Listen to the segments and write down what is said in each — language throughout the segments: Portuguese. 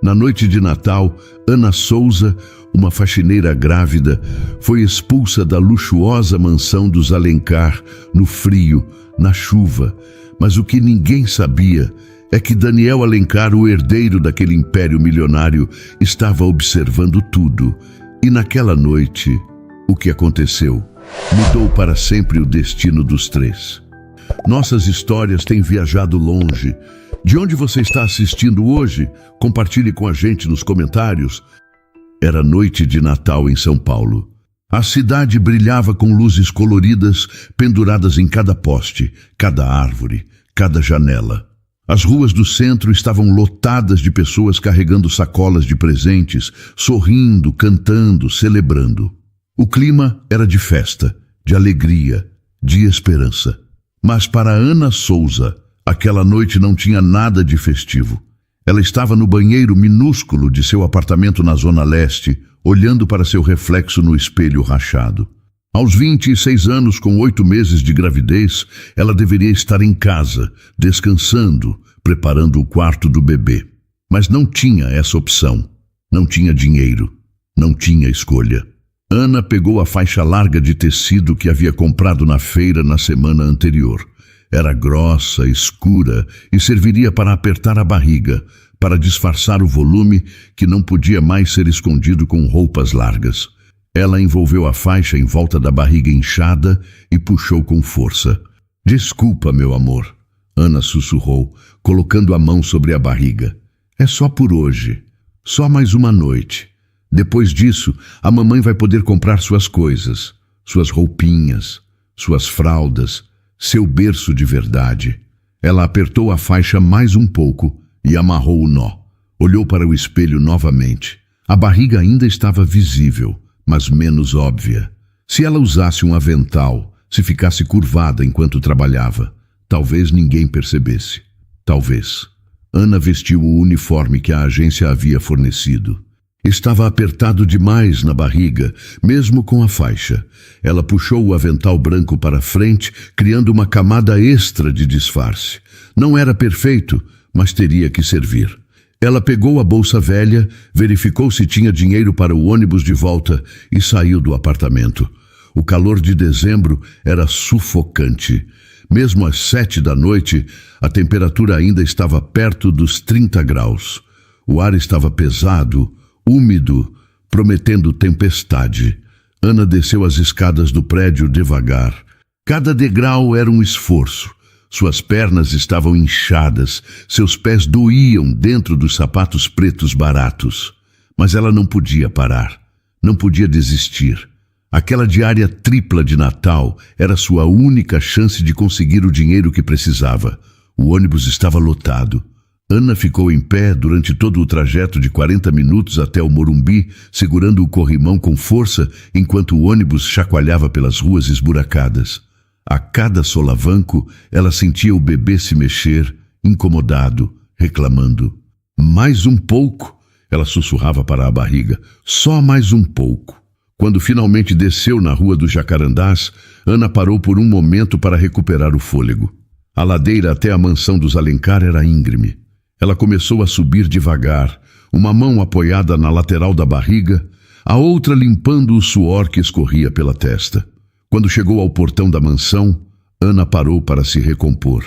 Na noite de Natal, Ana Souza, uma faxineira grávida, foi expulsa da luxuosa mansão dos Alencar, no frio, na chuva. Mas o que ninguém sabia é que Daniel Alencar, o herdeiro daquele império milionário, estava observando tudo. E naquela noite, o que aconteceu mudou para sempre o destino dos três. Nossas histórias têm viajado longe. De onde você está assistindo hoje? Compartilhe com a gente nos comentários. Era noite de Natal em São Paulo. A cidade brilhava com luzes coloridas penduradas em cada poste, cada árvore, cada janela. As ruas do centro estavam lotadas de pessoas carregando sacolas de presentes, sorrindo, cantando, celebrando. O clima era de festa, de alegria, de esperança. Mas para Ana Souza, aquela noite não tinha nada de festivo. Ela estava no banheiro minúsculo de seu apartamento na Zona Leste, olhando para seu reflexo no espelho rachado. Aos 26 anos, com 8 meses de gravidez, ela deveria estar em casa, descansando, preparando o quarto do bebê. Mas não tinha essa opção. Não tinha dinheiro. Não tinha escolha. Ana pegou a faixa larga de tecido que havia comprado na feira na semana anterior. Era grossa, escura e serviria para apertar a barriga, para disfarçar o volume que não podia mais ser escondido com roupas largas. Ela envolveu a faixa em volta da barriga inchada e puxou com força. "Desculpa, meu amor", Ana sussurrou, colocando a mão sobre a barriga. "É só por hoje. Só mais uma noite. Depois disso, a mamãe vai poder comprar suas coisas, suas roupinhas, suas fraldas, seu berço de verdade." Ela apertou a faixa mais um pouco e amarrou o nó. Olhou para o espelho novamente. A barriga ainda estava visível, mas menos óbvia. Se ela usasse um avental, se ficasse curvada enquanto trabalhava, talvez ninguém percebesse. Talvez. Ana vestiu o uniforme que a agência havia fornecido. Estava apertado demais na barriga, mesmo com a faixa. Ela puxou o avental branco para frente, criando uma camada extra de disfarce. Não era perfeito, mas teria que servir. Ela pegou a bolsa velha, verificou se tinha dinheiro para o ônibus de volta e saiu do apartamento. O calor de dezembro era sufocante. Mesmo às 7 da noite, a temperatura ainda estava perto dos 30 graus. O ar estava pesado, úmido, prometendo tempestade. Ana desceu as escadas do prédio devagar. Cada degrau era um esforço. Suas pernas estavam inchadas, seus pés doíam dentro dos sapatos pretos baratos. Mas ela não podia parar, não podia desistir. Aquela diária tripla de Natal era sua única chance de conseguir o dinheiro que precisava. O ônibus estava lotado. Ana ficou em pé durante todo o trajeto de 40 minutos até o Morumbi, segurando o corrimão com força enquanto o ônibus chacoalhava pelas ruas esburacadas. A cada solavanco, ela sentia o bebê se mexer, incomodado, reclamando. "Mais um pouco", ela sussurrava para a barriga. "Só mais um pouco." Quando finalmente desceu na rua dos Jacarandás, Ana parou por um momento para recuperar o fôlego. A ladeira até a mansão dos Alencar era íngreme. Ela começou a subir devagar, uma mão apoiada na lateral da barriga, a outra limpando o suor que escorria pela testa. Quando chegou ao portão da mansão, Ana parou para se recompor.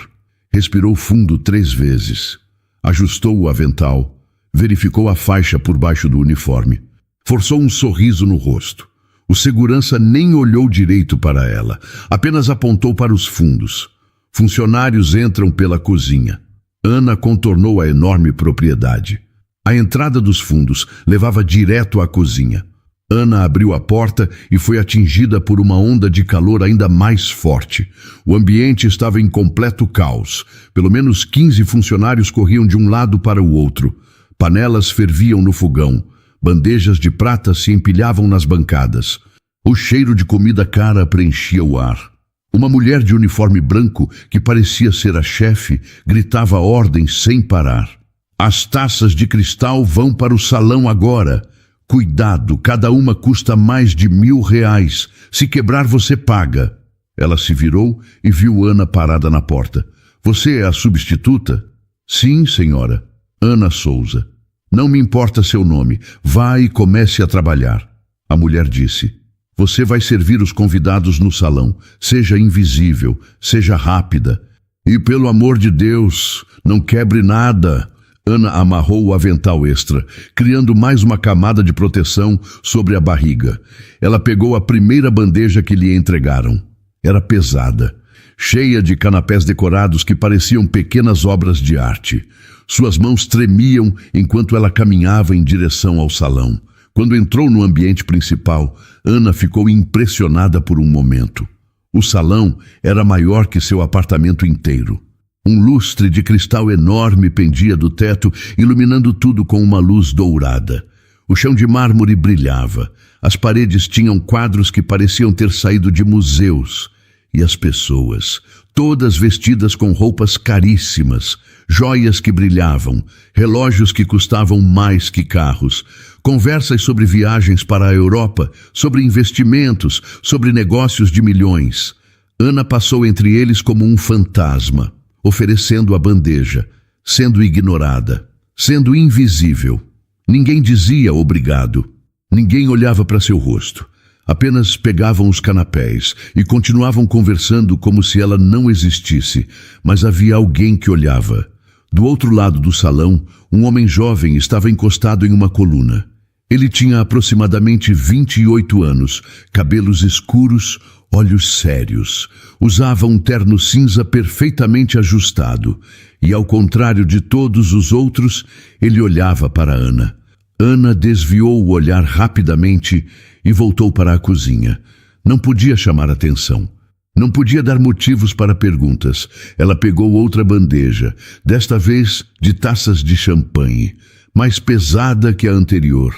Respirou fundo 3 vezes. Ajustou o avental. Verificou a faixa por baixo do uniforme. Forçou um sorriso no rosto. O segurança nem olhou direito para ela. Apenas apontou para os fundos. Funcionários entram pela cozinha. Ana contornou a enorme propriedade. A entrada dos fundos levava direto à cozinha. Ana abriu a porta e foi atingida por uma onda de calor ainda mais forte. O ambiente estava em completo caos. Pelo menos 15 funcionários corriam de um lado para o outro. Panelas ferviam no fogão. Bandejas de prata se empilhavam nas bancadas. O cheiro de comida cara preenchia o ar. Uma mulher de uniforme branco, que parecia ser a chefe, gritava ordens sem parar. "As taças de cristal vão para o salão agora. Cuidado, cada uma custa mais de R$1.000. Se quebrar, você paga." Ela se virou e viu Ana parada na porta. "Você é a substituta?" "Sim, senhora. Ana Souza." Não me importa seu nome. Vá e comece a trabalhar. A mulher disse: você vai servir os convidados no salão. Seja invisível, seja rápida. E pelo amor de Deus, não quebre nada. Ana amarrou o avental extra, criando mais uma camada de proteção sobre a barriga. Ela pegou a primeira bandeja que lhe entregaram. Era pesada, cheia de canapés decorados que pareciam pequenas obras de arte. Suas mãos tremiam enquanto ela caminhava em direção ao salão. Quando entrou no ambiente principal, Ana ficou impressionada por um momento. O salão era maior que seu apartamento inteiro. Um lustre de cristal enorme pendia do teto, iluminando tudo com uma luz dourada. O chão de mármore brilhava. As paredes tinham quadros que pareciam ter saído de museus. E as pessoas, todas vestidas com roupas caríssimas, joias que brilhavam, relógios que custavam mais que carros, conversas sobre viagens para a Europa, sobre investimentos, sobre negócios de milhões. Ana passou entre eles como um fantasma, oferecendo a bandeja, sendo ignorada, sendo invisível. Ninguém dizia obrigado. Ninguém olhava para seu rosto. Apenas pegavam os canapés e continuavam conversando como se ela não existisse, mas havia alguém que olhava. Do outro lado do salão, um homem jovem estava encostado em uma coluna. Ele tinha aproximadamente 28 anos, cabelos escuros, olhos sérios. Usava um terno cinza perfeitamente ajustado e, ao contrário de todos os outros, ele olhava para Ana. Ana desviou o olhar rapidamente e voltou para a cozinha. Não podia chamar atenção. Não podia dar motivos para perguntas. Ela pegou outra bandeja, desta vez de taças de champanhe, mais pesada que a anterior.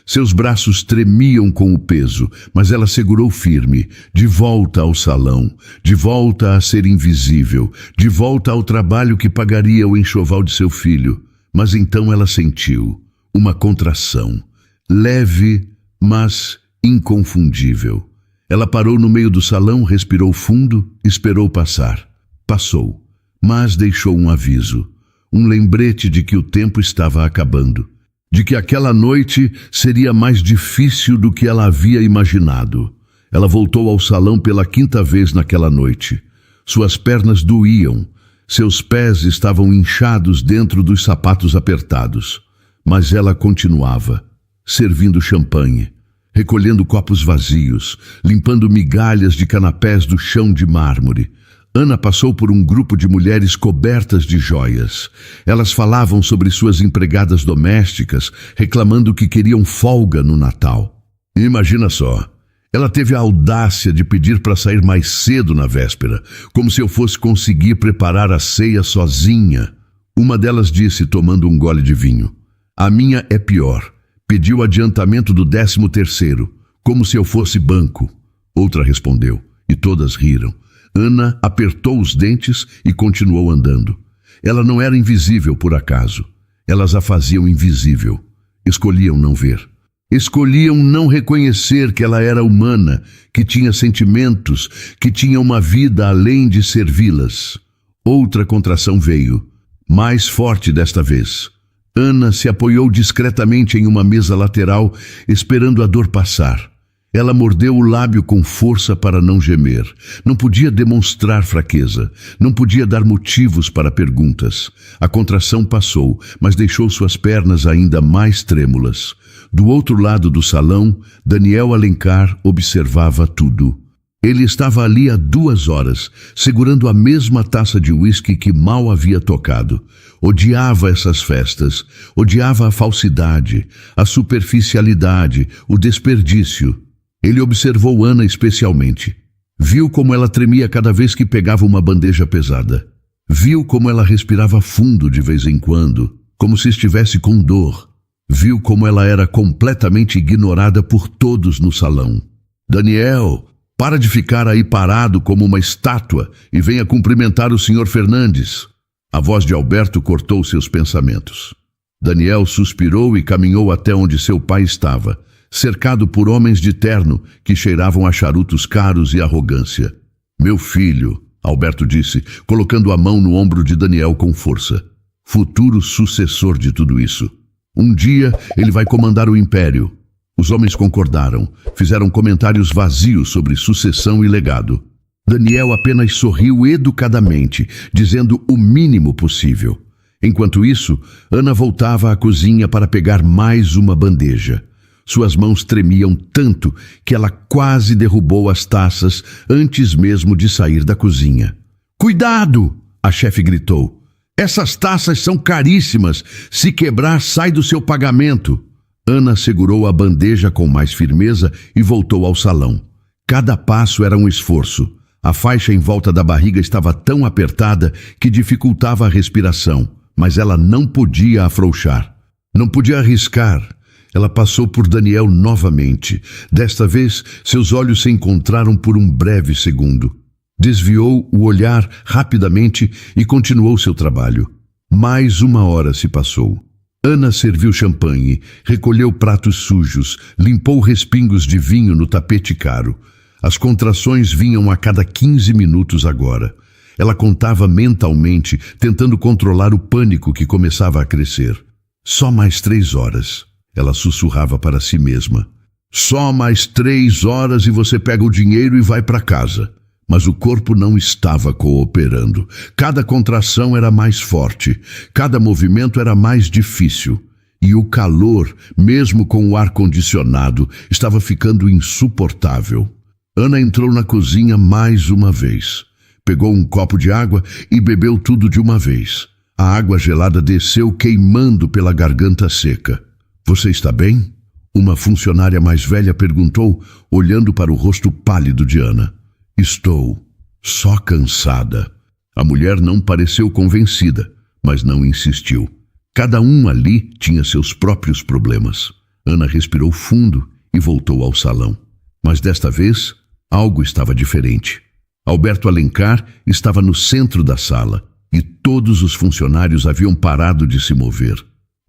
Seus braços tremiam com o peso, mas ela segurou firme, de volta ao salão, de volta a ser invisível, de volta ao trabalho que pagaria o enxoval de seu filho. Mas então ela sentiu uma contração, leve, mas inconfundível. Ela parou no meio do salão, respirou fundo, esperou passar. Passou, mas deixou um aviso, um lembrete de que o tempo estava acabando, de que aquela noite seria mais difícil do que ela havia imaginado. Ela voltou ao salão pela 5ª vez naquela noite. Suas pernas doíam, seus pés estavam inchados dentro dos sapatos apertados. Mas ela continuava, servindo champanhe, recolhendo copos vazios, limpando migalhas de canapés do chão de mármore. Ana passou por um grupo de mulheres cobertas de joias. Elas falavam sobre suas empregadas domésticas, reclamando que queriam folga no Natal. Imagina só, ela teve a audácia de pedir para sair mais cedo na véspera, como se eu fosse conseguir preparar a ceia sozinha. Uma delas disse, tomando um gole de vinho: a minha é pior. Pediu adiantamento do 13º, como se eu fosse banco. Outra respondeu, e todas riram. Ana apertou os dentes e continuou andando. Ela não era invisível por acaso. Elas a faziam invisível. Escolhiam não ver. Escolhiam não reconhecer que ela era humana, que tinha sentimentos, que tinha uma vida além de servi-las. Outra contração veio, mais forte desta vez. Ana se apoiou discretamente em uma mesa lateral, esperando a dor passar. Ela mordeu o lábio com força para não gemer. Não podia demonstrar fraqueza. Não podia dar motivos para perguntas. A contração passou, mas deixou suas pernas ainda mais trêmulas. Do outro lado do salão, Daniel Alencar observava tudo. Ele estava ali há 2 horas, segurando a mesma taça de uísque que mal havia tocado. Odiava essas festas, odiava a falsidade, a superficialidade, o desperdício. Ele observou Ana especialmente. Viu como ela tremia cada vez que pegava uma bandeja pesada. Viu como ela respirava fundo de vez em quando, como se estivesse com dor. Viu como ela era completamente ignorada por todos no salão. Daniel, para de ficar aí parado como uma estátua e venha cumprimentar o Sr. Fernandes. A voz de Alberto cortou seus pensamentos. Daniel suspirou e caminhou até onde seu pai estava, cercado por homens de terno que cheiravam a charutos caros e arrogância. Meu filho, Alberto disse, colocando a mão no ombro de Daniel com força. Futuro sucessor de tudo isso. Um dia ele vai comandar o império. Os homens concordaram, fizeram comentários vazios sobre sucessão e legado. Daniel apenas sorriu educadamente, dizendo o mínimo possível. Enquanto isso, Ana voltava à cozinha para pegar mais uma bandeja. Suas mãos tremiam tanto que ela quase derrubou as taças antes mesmo de sair da cozinha. "Cuidado!" a chefe gritou. "Essas taças são caríssimas. Se quebrar, sai do seu pagamento." Ana segurou a bandeja com mais firmeza e voltou ao salão. Cada passo era um esforço. A faixa em volta da barriga estava tão apertada que dificultava a respiração, mas ela não podia afrouxar. Não podia arriscar. Ela passou por Daniel novamente. Desta vez, seus olhos se encontraram por um breve segundo. Desviou o olhar rapidamente e continuou seu trabalho. Mais uma hora se passou. Ana serviu champanhe, recolheu pratos sujos, limpou respingos de vinho no tapete caro. As contrações vinham a cada 15 minutos agora. Ela contava mentalmente, tentando controlar o pânico que começava a crescer. Só mais 3 horas. Ela sussurrava para si mesma. Só mais 3 horas e você pega o dinheiro e vai para casa. Mas o corpo não estava cooperando. Cada contração era mais forte, cada movimento era mais difícil. E o calor, mesmo com o ar-condicionado, estava ficando insuportável. Ana entrou na cozinha mais uma vez. Pegou um copo de água e bebeu tudo de uma vez. A água gelada desceu queimando pela garganta seca. "Você está bem?" Uma funcionária mais velha perguntou, olhando para o rosto pálido de Ana. "Estou só cansada." A mulher não pareceu convencida, mas não insistiu. Cada um ali tinha seus próprios problemas. Ana respirou fundo e voltou ao salão. Mas desta vez, algo estava diferente. Alberto Alencar estava no centro da sala e todos os funcionários haviam parado de se mover.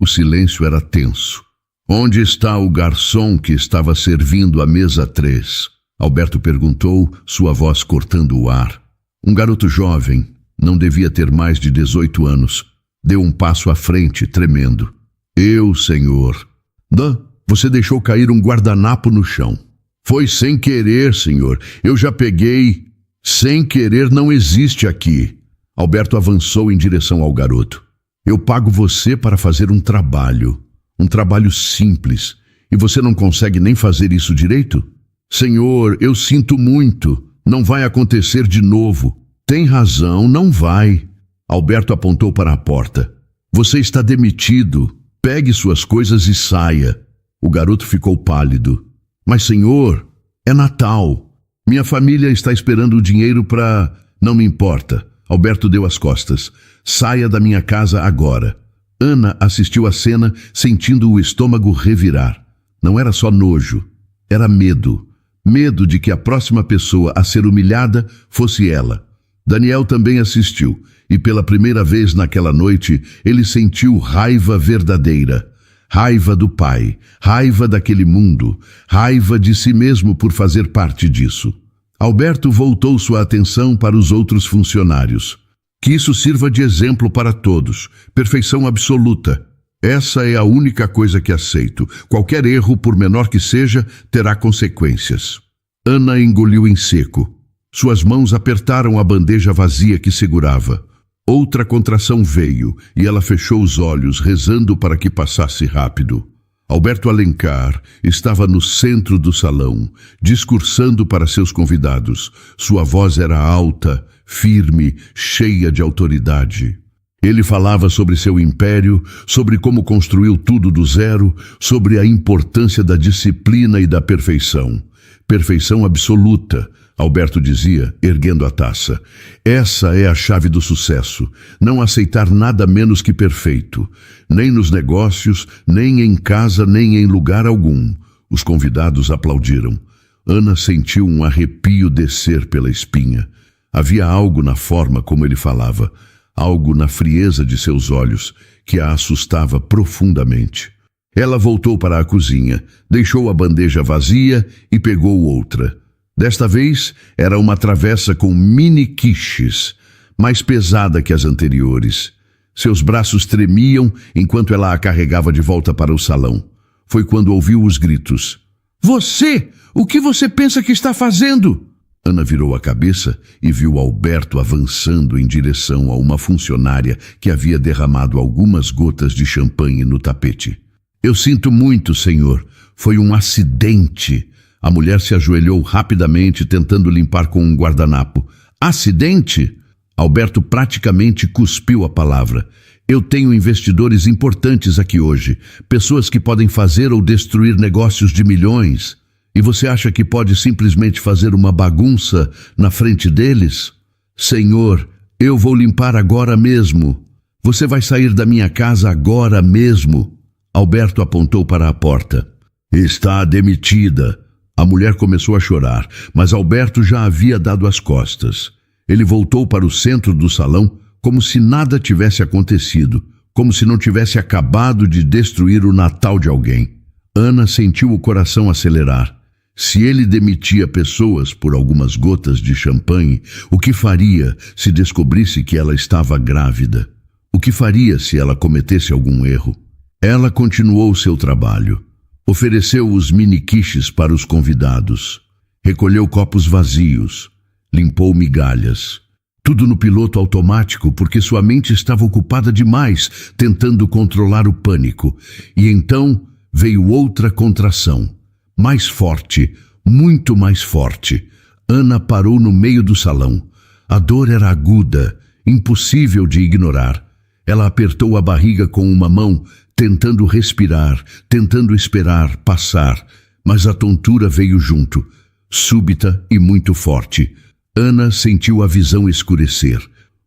O silêncio era tenso. "Onde está o garçom que estava servindo a mesa 3? Alberto perguntou, sua voz cortando o ar. Um garoto jovem, não devia ter mais de 18 anos, deu um passo à frente, tremendo. "Eu, senhor." Você deixou cair um guardanapo no chão." "Foi sem querer, senhor. Eu já peguei." "Sem querer não existe aqui." Alberto avançou em direção ao garoto. "Eu pago você para fazer um trabalho simples, e você não consegue nem fazer isso direito?" "Senhor, eu sinto muito. Não vai acontecer de novo." "Tem razão, não vai." Alberto apontou para a porta. "Você está demitido. Pegue suas coisas e saia." O garoto ficou pálido. "Mas, senhor, é Natal. Minha família está esperando o dinheiro para..." "Não me importa." Alberto deu as costas. "Saia da minha casa agora." Ana assistiu à cena, sentindo o estômago revirar. Não era só nojo, era medo. Medo de que a próxima pessoa a ser humilhada fosse ela. Daniel também assistiu, e pela primeira vez naquela noite, ele sentiu raiva verdadeira. Raiva do pai, raiva daquele mundo, raiva de si mesmo por fazer parte disso. Alberto voltou sua atenção para os outros funcionários. Que isso sirva de exemplo para todos. Perfeição absoluta. Essa é a única coisa que aceito. Qualquer erro, por menor que seja, terá consequências. Ana engoliu em seco. Suas mãos apertaram a bandeja vazia que segurava. Outra contração veio e ela fechou os olhos, rezando para que passasse rápido. Alberto Alencar estava no centro do salão, discursando para seus convidados. Sua voz era alta, firme, cheia de autoridade. Ele falava sobre seu império, sobre como construiu tudo do zero, sobre a importância da disciplina e da perfeição. Perfeição absoluta, Alberto dizia, erguendo a taça. Essa é a chave do sucesso. Não aceitar nada menos que perfeito. Nem nos negócios, nem em casa, nem em lugar algum. Os convidados aplaudiram. Ana sentiu um arrepio descer pela espinha. Havia algo na forma como ele falava, algo na frieza de seus olhos, que a assustava profundamente. Ela voltou para a cozinha, deixou a bandeja vazia e pegou outra. Desta vez, era uma travessa com mini quiches, mais pesada que as anteriores. Seus braços tremiam enquanto ela a carregava de volta para o salão. Foi quando ouviu os gritos. Você! O que você pensa que está fazendo? Ana virou a cabeça e viu Alberto avançando em direção a uma funcionária que havia derramado algumas gotas de champanhe no tapete. Eu sinto muito, senhor. Foi um acidente. A mulher se ajoelhou rapidamente, tentando limpar com um guardanapo. Acidente? Alberto praticamente cuspiu a palavra. Eu tenho investidores importantes aqui hoje, pessoas que podem fazer ou destruir negócios de milhões. E você acha que pode simplesmente fazer uma bagunça na frente deles? Senhor, eu vou limpar agora mesmo. Você vai sair da minha casa agora mesmo. Alberto apontou para a porta. Está demitida. A mulher começou a chorar, mas Alberto já havia dado as costas. Ele voltou para o centro do salão como se nada tivesse acontecido, como se não tivesse acabado de destruir o Natal de alguém. Ana sentiu o coração acelerar. Se ele demitia pessoas por algumas gotas de champanhe, o que faria se descobrisse que ela estava grávida? O que faria se ela cometesse algum erro? Ela continuou seu trabalho. Ofereceu os mini-quiches para os convidados. Recolheu copos vazios. Limpou migalhas. Tudo no piloto automático, porque sua mente estava ocupada demais, tentando controlar o pânico. E então veio outra contração. Mais forte, muito mais forte. Ana parou no meio do salão. A dor era aguda, impossível de ignorar. Ela apertou a barriga com uma mão, tentando respirar, tentando esperar passar. Mas a tontura veio junto, súbita e muito forte. Ana sentiu a visão escurecer.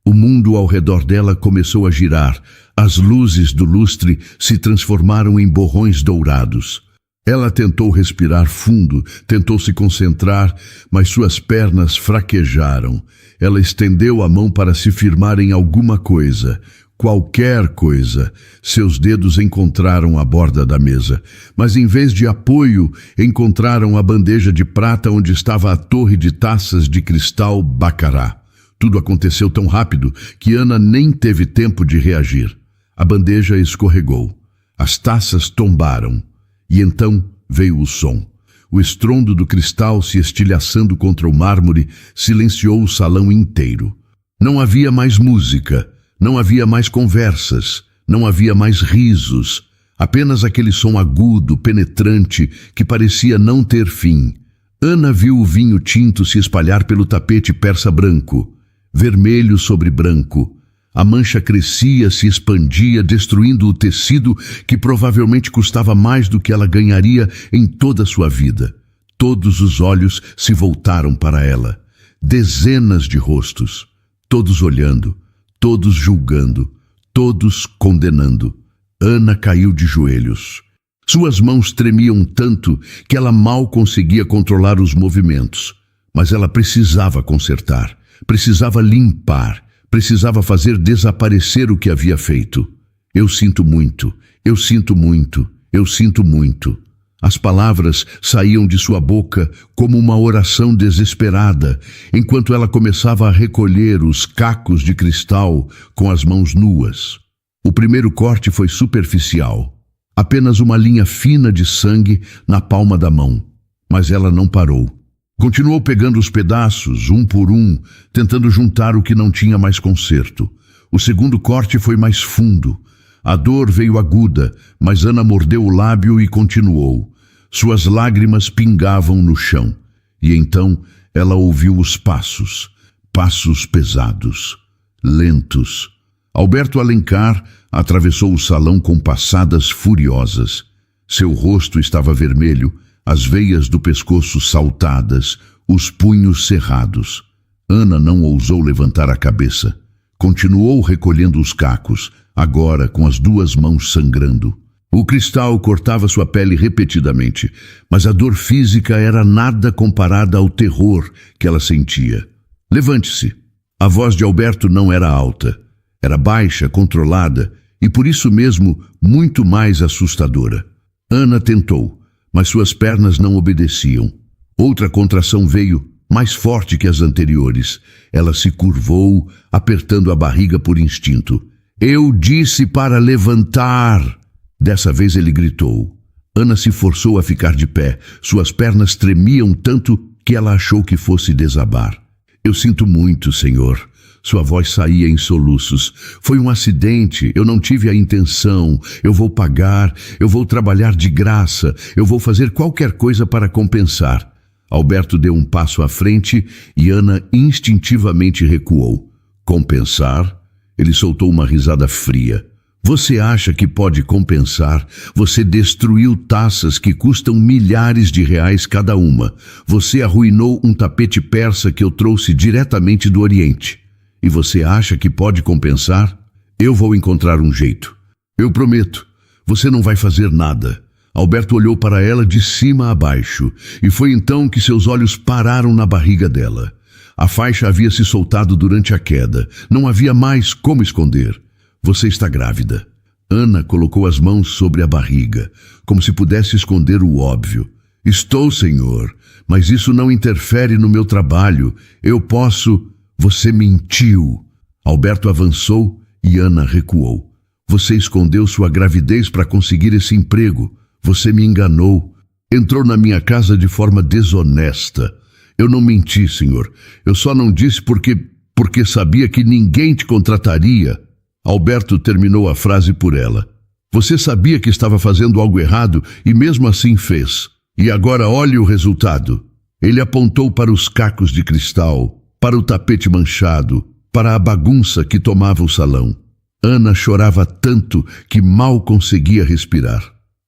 O mundo ao redor dela começou a girar. As luzes do lustre se transformaram em borrões dourados. Ela tentou respirar fundo, tentou se concentrar, mas suas pernas fraquejaram. Ela estendeu a mão para se firmar em alguma coisa. Qualquer coisa. Seus dedos encontraram a borda da mesa, mas em vez de apoio, encontraram a bandeja de prata onde estava a torre de taças de cristal Baccarat. Tudo aconteceu tão rápido que Ana nem teve tempo de reagir. A bandeja escorregou. As taças tombaram. E então veio o som. O estrondo do cristal se estilhaçando contra o mármore silenciou o salão inteiro. Não havia mais música. Não havia mais conversas, não havia mais risos, apenas aquele som agudo, penetrante, que parecia não ter fim. Ana viu o vinho tinto se espalhar pelo tapete persa branco, vermelho sobre branco. A mancha crescia, se expandia, destruindo o tecido que provavelmente custava mais do que ela ganharia em toda a sua vida. Todos os olhos se voltaram para ela. Dezenas de rostos, todos olhando. Todos julgando, todos condenando. Ana caiu de joelhos. Suas mãos tremiam tanto que ela mal conseguia controlar os movimentos. Mas ela precisava consertar, precisava limpar, precisava fazer desaparecer o que havia feito. Eu sinto muito, eu sinto muito, eu sinto muito. As palavras saíam de sua boca como uma oração desesperada, enquanto ela começava a recolher os cacos de cristal com as mãos nuas. O primeiro corte foi superficial, apenas uma linha fina de sangue na palma da mão. Mas ela não parou. Continuou pegando os pedaços, um por um, tentando juntar o que não tinha mais conserto. O segundo corte foi mais fundo. A dor veio aguda, mas Ana mordeu o lábio e continuou. Suas lágrimas pingavam no chão. E então ela ouviu os passos. Passos pesados, lentos. Alberto Alencar atravessou o salão com passadas furiosas. Seu rosto estava vermelho, as veias do pescoço saltadas, os punhos cerrados. Ana não ousou levantar a cabeça. Continuou recolhendo os cacos, agora com as duas mãos sangrando. O cristal cortava sua pele repetidamente, mas a dor física era nada comparada ao terror que ela sentia. Levante-se. A voz de Alberto não era alta. Era baixa, controlada e por isso mesmo muito mais assustadora. Ana tentou, mas suas pernas não obedeciam. Outra contração veio, mais forte que as anteriores. Ela se curvou, apertando a barriga por instinto. Eu disse para levantar. Dessa vez ele gritou. Ana se forçou a ficar de pé. Suas pernas tremiam tanto que ela achou que fosse desabar. Eu sinto muito, Senhor. Sua voz saía em soluços. Foi um acidente, eu não tive a intenção. Eu vou pagar, eu vou trabalhar de graça, eu vou fazer qualquer coisa para compensar. Alberto deu um passo à frente e Ana instintivamente recuou. Compensar? Ele soltou uma risada fria. Você acha que pode compensar? Você destruiu taças que custam milhares de reais cada uma. Você arruinou um tapete persa que eu trouxe diretamente do Oriente. E você acha que pode compensar? Eu vou encontrar um jeito. Eu prometo. Você não vai fazer nada. Alberto olhou para ela de cima a baixo, e foi então que seus olhos pararam na barriga dela. A faixa havia se soltado durante a queda. Não havia mais como esconder. Você está grávida. Ana colocou as mãos sobre a barriga, como se pudesse esconder o óbvio. Estou, Senhor, mas isso não interfere no meu trabalho. Eu posso... Você mentiu. Alberto avançou e Ana recuou. Você escondeu sua gravidez para conseguir esse emprego. Você me enganou. Entrou na minha casa de forma desonesta. Eu não menti, Senhor. Eu só não disse porque sabia que ninguém te contrataria. Alberto terminou a frase por ela. Você sabia que estava fazendo algo errado e mesmo assim fez. E agora olhe o resultado. Ele apontou para os cacos de cristal, para o tapete manchado, para a bagunça que tomava o salão. Ana chorava tanto que mal conseguia respirar.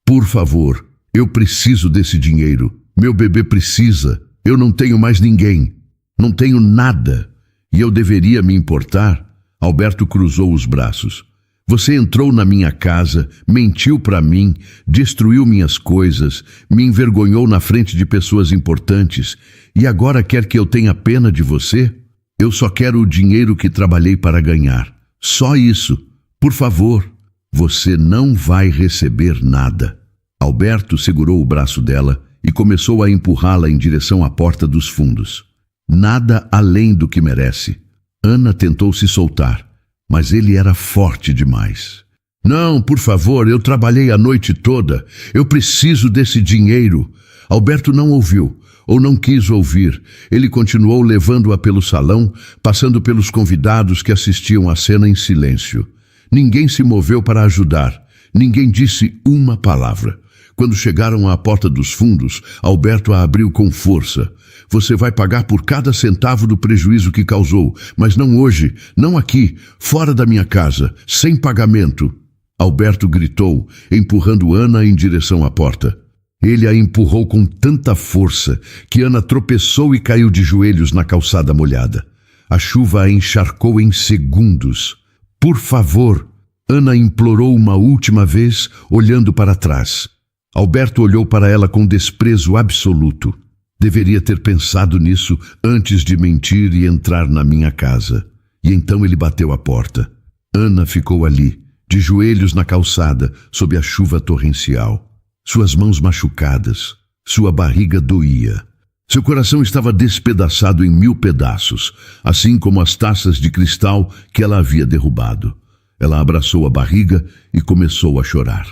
Por favor, eu preciso desse dinheiro. Meu bebê precisa. Eu não tenho mais ninguém. Não tenho nada. E eu deveria me importar? Alberto cruzou os braços. Você entrou na minha casa, mentiu para mim, destruiu minhas coisas, me envergonhou na frente de pessoas importantes e agora quer que eu tenha pena de você? Eu só quero o dinheiro que trabalhei para ganhar. Só isso. Por favor, você não vai receber nada. Alberto segurou o braço dela e começou a empurrá-la em direção à porta dos fundos. Nada além do que merece. Ana tentou se soltar, mas ele era forte demais. Não, por favor, eu trabalhei a noite toda. Eu preciso desse dinheiro. Alberto não ouviu, ou não quis ouvir. Ele continuou levando-a pelo salão, passando pelos convidados que assistiam à cena em silêncio. Ninguém se moveu para ajudar. Ninguém disse uma palavra. Quando chegaram à porta dos fundos, Alberto a abriu com força. Você vai pagar por cada centavo do prejuízo que causou, mas não hoje, não aqui, fora da minha casa, sem pagamento. Alberto gritou, empurrando Ana em direção à porta. Ele a empurrou com tanta força que Ana tropeçou e caiu de joelhos na calçada molhada. A chuva a encharcou em segundos. Por favor, Ana implorou uma última vez, olhando para trás. Alberto olhou para ela com desprezo absoluto. Deveria ter pensado nisso antes de mentir e entrar na minha casa. E então ele bateu a porta. Ana ficou ali, de joelhos na calçada, sob a chuva torrencial. Suas mãos machucadas, sua barriga doía. Seu coração estava despedaçado em 1000 pedaços, assim como as taças de cristal que ela havia derrubado. Ela abraçou a barriga e começou a chorar.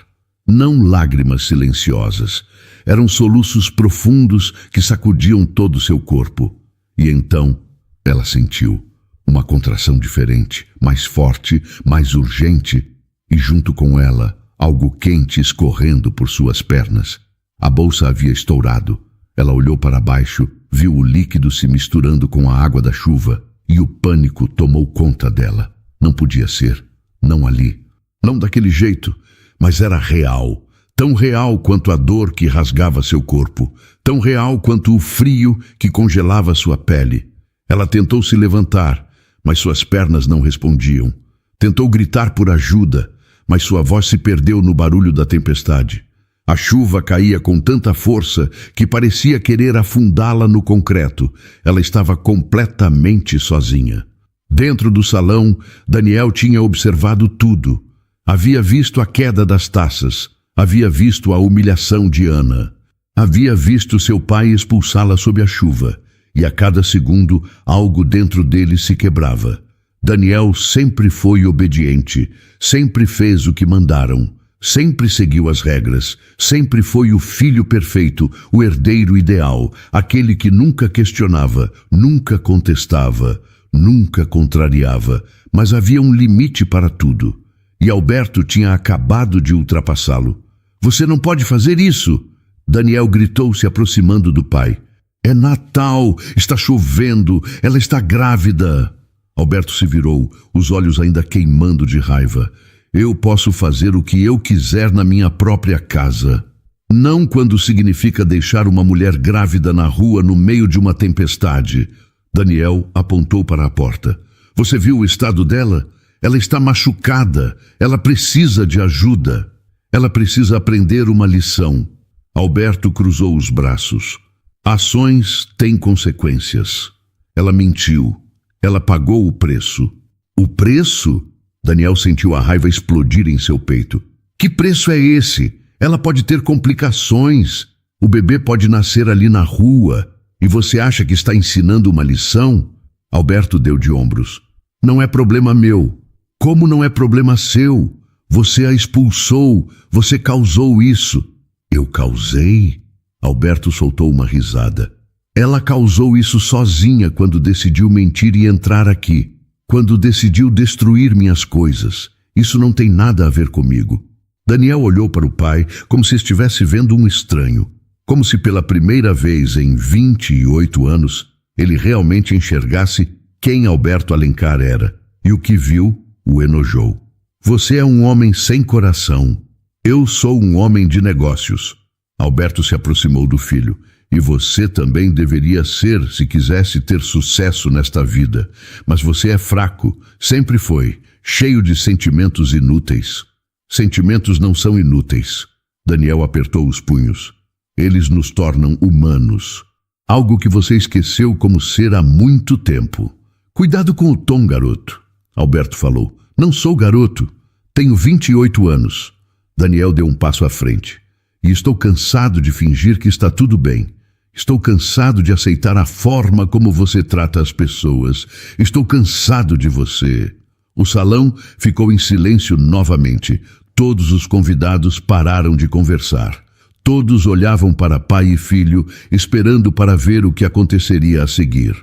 Não lágrimas silenciosas, eram soluços profundos que sacudiam todo o seu corpo. E então ela sentiu uma contração diferente, mais forte, mais urgente, e junto com ela, algo quente escorrendo por suas pernas. A bolsa havia estourado. Ela olhou para baixo, viu o líquido se misturando com a água da chuva, e o pânico tomou conta dela. Não podia ser, não ali, não daquele jeito, mas era real. Tão real quanto a dor que rasgava seu corpo, tão real quanto o frio que congelava sua pele. Ela tentou se levantar, mas suas pernas não respondiam. Tentou gritar por ajuda, mas sua voz se perdeu no barulho da tempestade. A chuva caía com tanta força que parecia querer afundá-la no concreto. Ela estava completamente sozinha. Dentro do salão, Daniel tinha observado tudo. Havia visto a queda das taças. Havia visto a humilhação de Ana. Havia visto seu pai expulsá-la sob a chuva. E a cada segundo, algo dentro dele se quebrava. Daniel sempre foi obediente, sempre fez o que mandaram, sempre seguiu as regras, sempre foi o filho perfeito, o herdeiro ideal, aquele que nunca questionava, nunca contestava, nunca contrariava, mas havia um limite para tudo. E Alberto tinha acabado de ultrapassá-lo. Você não pode fazer isso! Daniel gritou, se aproximando do pai. É Natal, está chovendo, ela está grávida. Alberto se virou, os olhos ainda queimando de raiva. Eu posso fazer o que eu quiser na minha própria casa. Não quando significa deixar uma mulher grávida na rua no meio de uma tempestade. Daniel apontou para a porta. Você viu o estado dela? Ela está machucada, ela precisa de ajuda. Ela precisa aprender uma lição. Alberto cruzou os braços. Ações têm consequências. Ela mentiu. Ela pagou o preço. O preço? Daniel sentiu a raiva explodir em seu peito. Que preço é esse? Ela pode ter complicações. O bebê pode nascer ali na rua. E você acha que está ensinando uma lição? Alberto deu de ombros. Não é problema meu. Como não é problema seu? Você a expulsou. Você causou isso. Eu causei? Alberto soltou uma risada. Ela causou isso sozinha quando decidiu mentir e entrar aqui. Quando decidiu destruir minhas coisas. Isso não tem nada a ver comigo. Daniel olhou para o pai como se estivesse vendo um estranho. Como se pela primeira vez em 28 anos ele realmente enxergasse quem Alberto Alencar era. E o que viu o enojou. Você é um homem sem coração. Eu sou um homem de negócios. Alberto se aproximou do filho. E você também deveria ser se quisesse ter sucesso nesta vida. Mas você é fraco, sempre foi, cheio de sentimentos inúteis. Sentimentos não são inúteis. Daniel apertou os punhos. Eles nos tornam humanos. Algo que você esqueceu como ser há muito tempo. Cuidado com o tom, garoto. Alberto falou. Não sou garoto. Tenho 28 anos. Daniel deu um passo à frente. E estou cansado de fingir que está tudo bem. Estou cansado de aceitar a forma como você trata as pessoas. Estou cansado de você. O salão ficou em silêncio novamente. Todos os convidados pararam de conversar. Todos olhavam para pai e filho, esperando para ver o que aconteceria a seguir.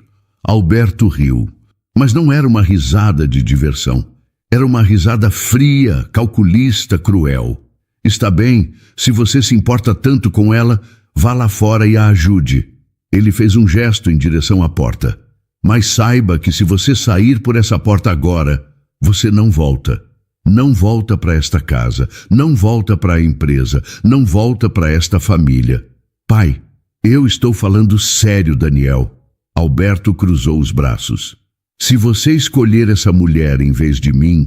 Alberto riu. Mas não era uma risada de diversão. Era uma risada fria, calculista, cruel. Está bem, se você se importa tanto com ela, vá lá fora e a ajude. Ele fez um gesto em direção à porta. Mas saiba que se você sair por essa porta agora, você não volta. Não volta para esta casa, não volta para a empresa, não volta para esta família. Pai, eu estou falando sério, Daniel. Alberto cruzou os braços. Se você escolher essa mulher em vez de mim,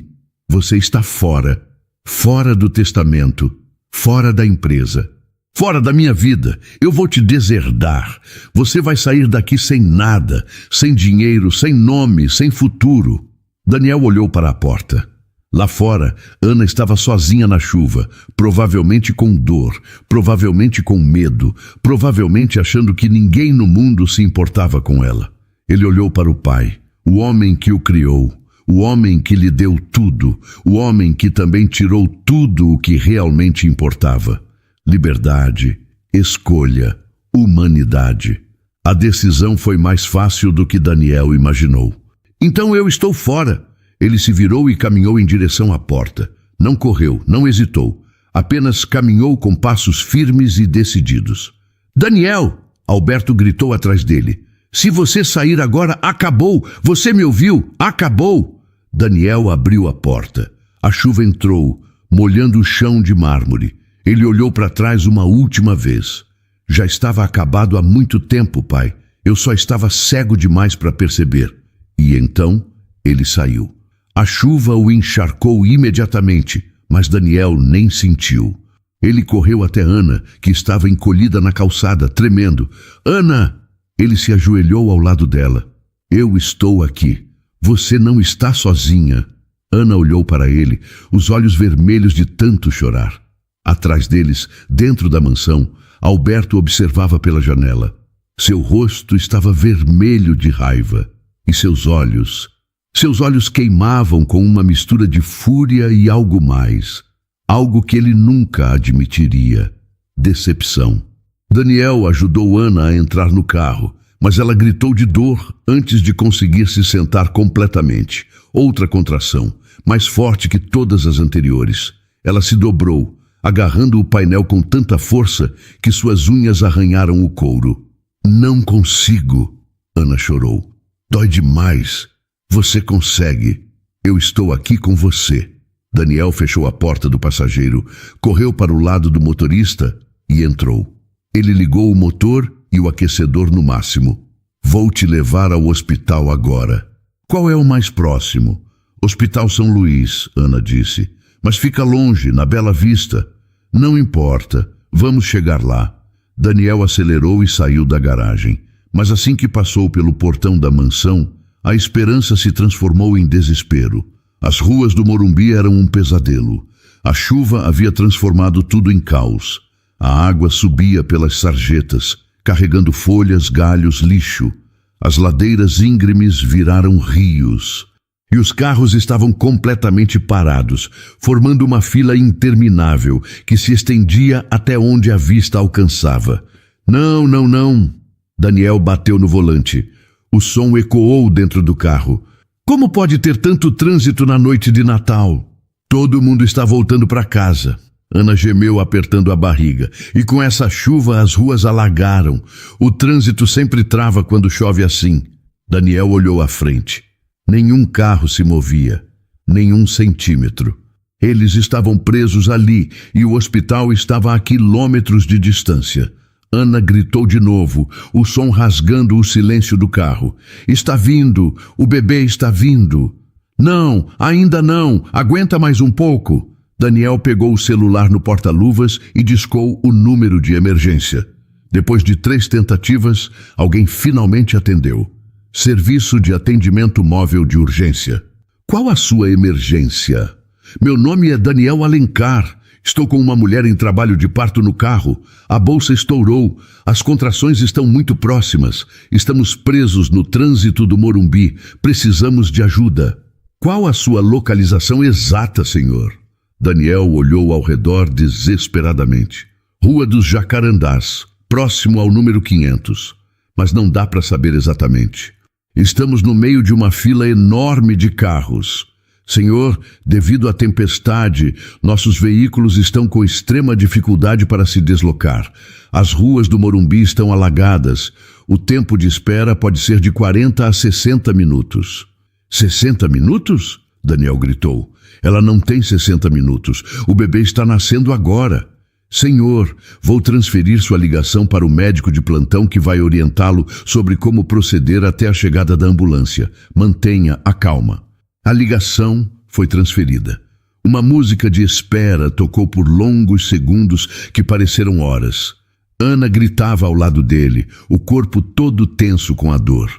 você está fora. Fora do testamento. Fora da empresa. Fora da minha vida. Eu vou te deserdar. Você vai sair daqui sem nada, sem dinheiro, sem nome, sem futuro. Daniel olhou para a porta. Lá fora, Ana estava sozinha na chuva, provavelmente com dor, provavelmente com medo, provavelmente achando que ninguém no mundo se importava com ela. Ele olhou para o pai, o homem que o criou, o homem que lhe deu tudo, o homem que também tirou tudo o que realmente importava. Liberdade, escolha, humanidade. A decisão foi mais fácil do que Daniel imaginou. Então eu estou fora. Ele se virou e caminhou em direção à porta. Não correu, não hesitou. Apenas caminhou com passos firmes e decididos. Daniel! Alberto gritou atrás dele. Se você sair agora, acabou! Você me ouviu? Acabou! Daniel abriu a porta. A chuva entrou, molhando o chão de mármore. Ele olhou para trás uma última vez. Já estava acabado há muito tempo, pai. Eu só estava cego demais para perceber. E então ele saiu. A chuva o encharcou imediatamente, mas Daniel nem sentiu. Ele correu até Ana, que estava encolhida na calçada, tremendo. Ana! Ele se ajoelhou ao lado dela. Eu estou aqui. Você não está sozinha. Ana olhou para ele, os olhos vermelhos de tanto chorar. Atrás deles, dentro da mansão, Alberto observava pela janela. Seu rosto estava vermelho de raiva e seus olhos Seus olhos queimavam com uma mistura de fúria e algo mais. Algo que ele nunca admitiria. Decepção. Daniel ajudou Ana a entrar no carro, mas ela gritou de dor antes de conseguir se sentar completamente. Outra contração, mais forte que todas as anteriores. Ela se dobrou, agarrando o painel com tanta força que suas unhas arranharam o couro. Não consigo, Ana chorou. Dói demais. Você consegue. Eu estou aqui com você. Daniel fechou a porta do passageiro, correu para o lado do motorista e entrou. Ele ligou o motor e o aquecedor no máximo. Vou te levar ao hospital agora. Qual é o mais próximo? Hospital São Luís, Ana disse. Mas fica longe, na Bela Vista. Não importa, vamos chegar lá. Daniel acelerou e saiu da garagem. Mas assim que passou pelo portão da mansão, a esperança se transformou em desespero. As ruas do Morumbi eram um pesadelo. A chuva havia transformado tudo em caos. A água subia pelas sarjetas, carregando folhas, galhos, lixo. As ladeiras íngremes viraram rios. E os carros estavam completamente parados, formando uma fila interminável que se estendia até onde a vista alcançava. Não, não, não! Daniel bateu no volante. O som ecoou dentro do carro. Como pode ter tanto trânsito na noite de Natal? Todo mundo está voltando para casa. Ana gemeu apertando a barriga. E com essa chuva as ruas alagaram. O trânsito sempre trava quando chove assim. Daniel olhou à frente. Nenhum carro se movia. Nenhum centímetro. Eles estavam presos ali e o hospital estava a quilômetros de distância. Ana gritou de novo, o som rasgando o silêncio do carro. Está vindo! O bebê está vindo! Não, ainda não! Aguenta mais um pouco! Daniel pegou o celular no porta-luvas e discou o número de emergência. Depois de 3 tentativas, alguém finalmente atendeu. Serviço de atendimento móvel de urgência. Qual a sua emergência? Meu nome é Daniel Alencar. Estou com uma mulher em trabalho de parto no carro. A bolsa estourou. As contrações estão muito próximas. Estamos presos no trânsito do Morumbi. Precisamos de ajuda. Qual a sua localização exata, senhor? Daniel olhou ao redor desesperadamente. Rua dos Jacarandás, próximo ao número 500. Mas não dá para saber exatamente. Estamos no meio de uma fila enorme de carros. Senhor, devido à tempestade, nossos veículos estão com extrema dificuldade para se deslocar. As ruas do Morumbi estão alagadas. O tempo de espera pode ser de 40 a 60 minutos. 60 minutos? Daniel gritou. Ela não tem 60 minutos. O bebê está nascendo agora. Senhor, vou transferir sua ligação para o médico de plantão que vai orientá-lo sobre como proceder até a chegada da ambulância. Mantenha a calma. A ligação foi transferida. Uma música de espera tocou por longos segundos que pareceram horas. Ana gritava ao lado dele, o corpo todo tenso com a dor.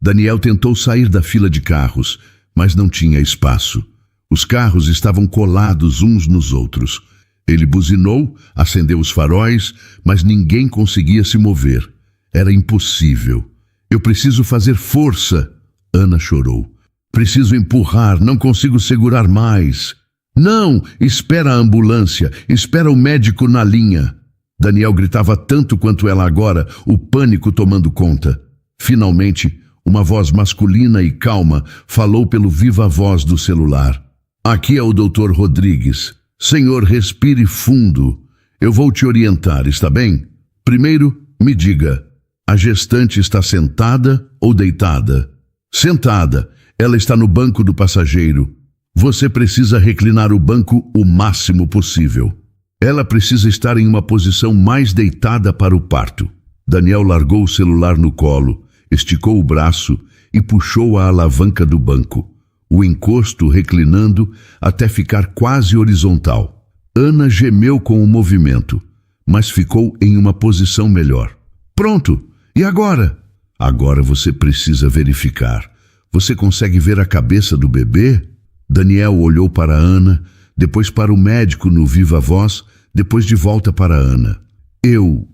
Daniel tentou sair da fila de carros, mas não tinha espaço. Os carros estavam colados uns nos outros. Ele buzinou, acendeu os faróis, mas ninguém conseguia se mover. Era impossível. Eu preciso fazer força. Ana chorou. Preciso empurrar, não consigo segurar mais. Não, espera a ambulância, espera o médico na linha. Daniel gritava tanto quanto ela agora, o pânico tomando conta. Finalmente, uma voz masculina e calma falou pelo viva-voz do celular. Aqui é o Dr. Rodrigues. Senhor, respire fundo. Eu vou te orientar, está bem? Primeiro, me diga, a gestante está sentada ou deitada? Sentada. Ela está no banco do passageiro. Você precisa reclinar o banco o máximo possível. Ela precisa estar em uma posição mais deitada para o parto. Daniel largou o celular no colo, esticou o braço e puxou a alavanca do banco. O encosto reclinando até ficar quase horizontal. Ana gemeu com o movimento, mas ficou em uma posição melhor. Pronto! E agora? Agora você precisa verificar. Você consegue ver a cabeça do bebê? Daniel olhou para Ana, depois para o médico no viva-voz, depois de volta para Ana. Eu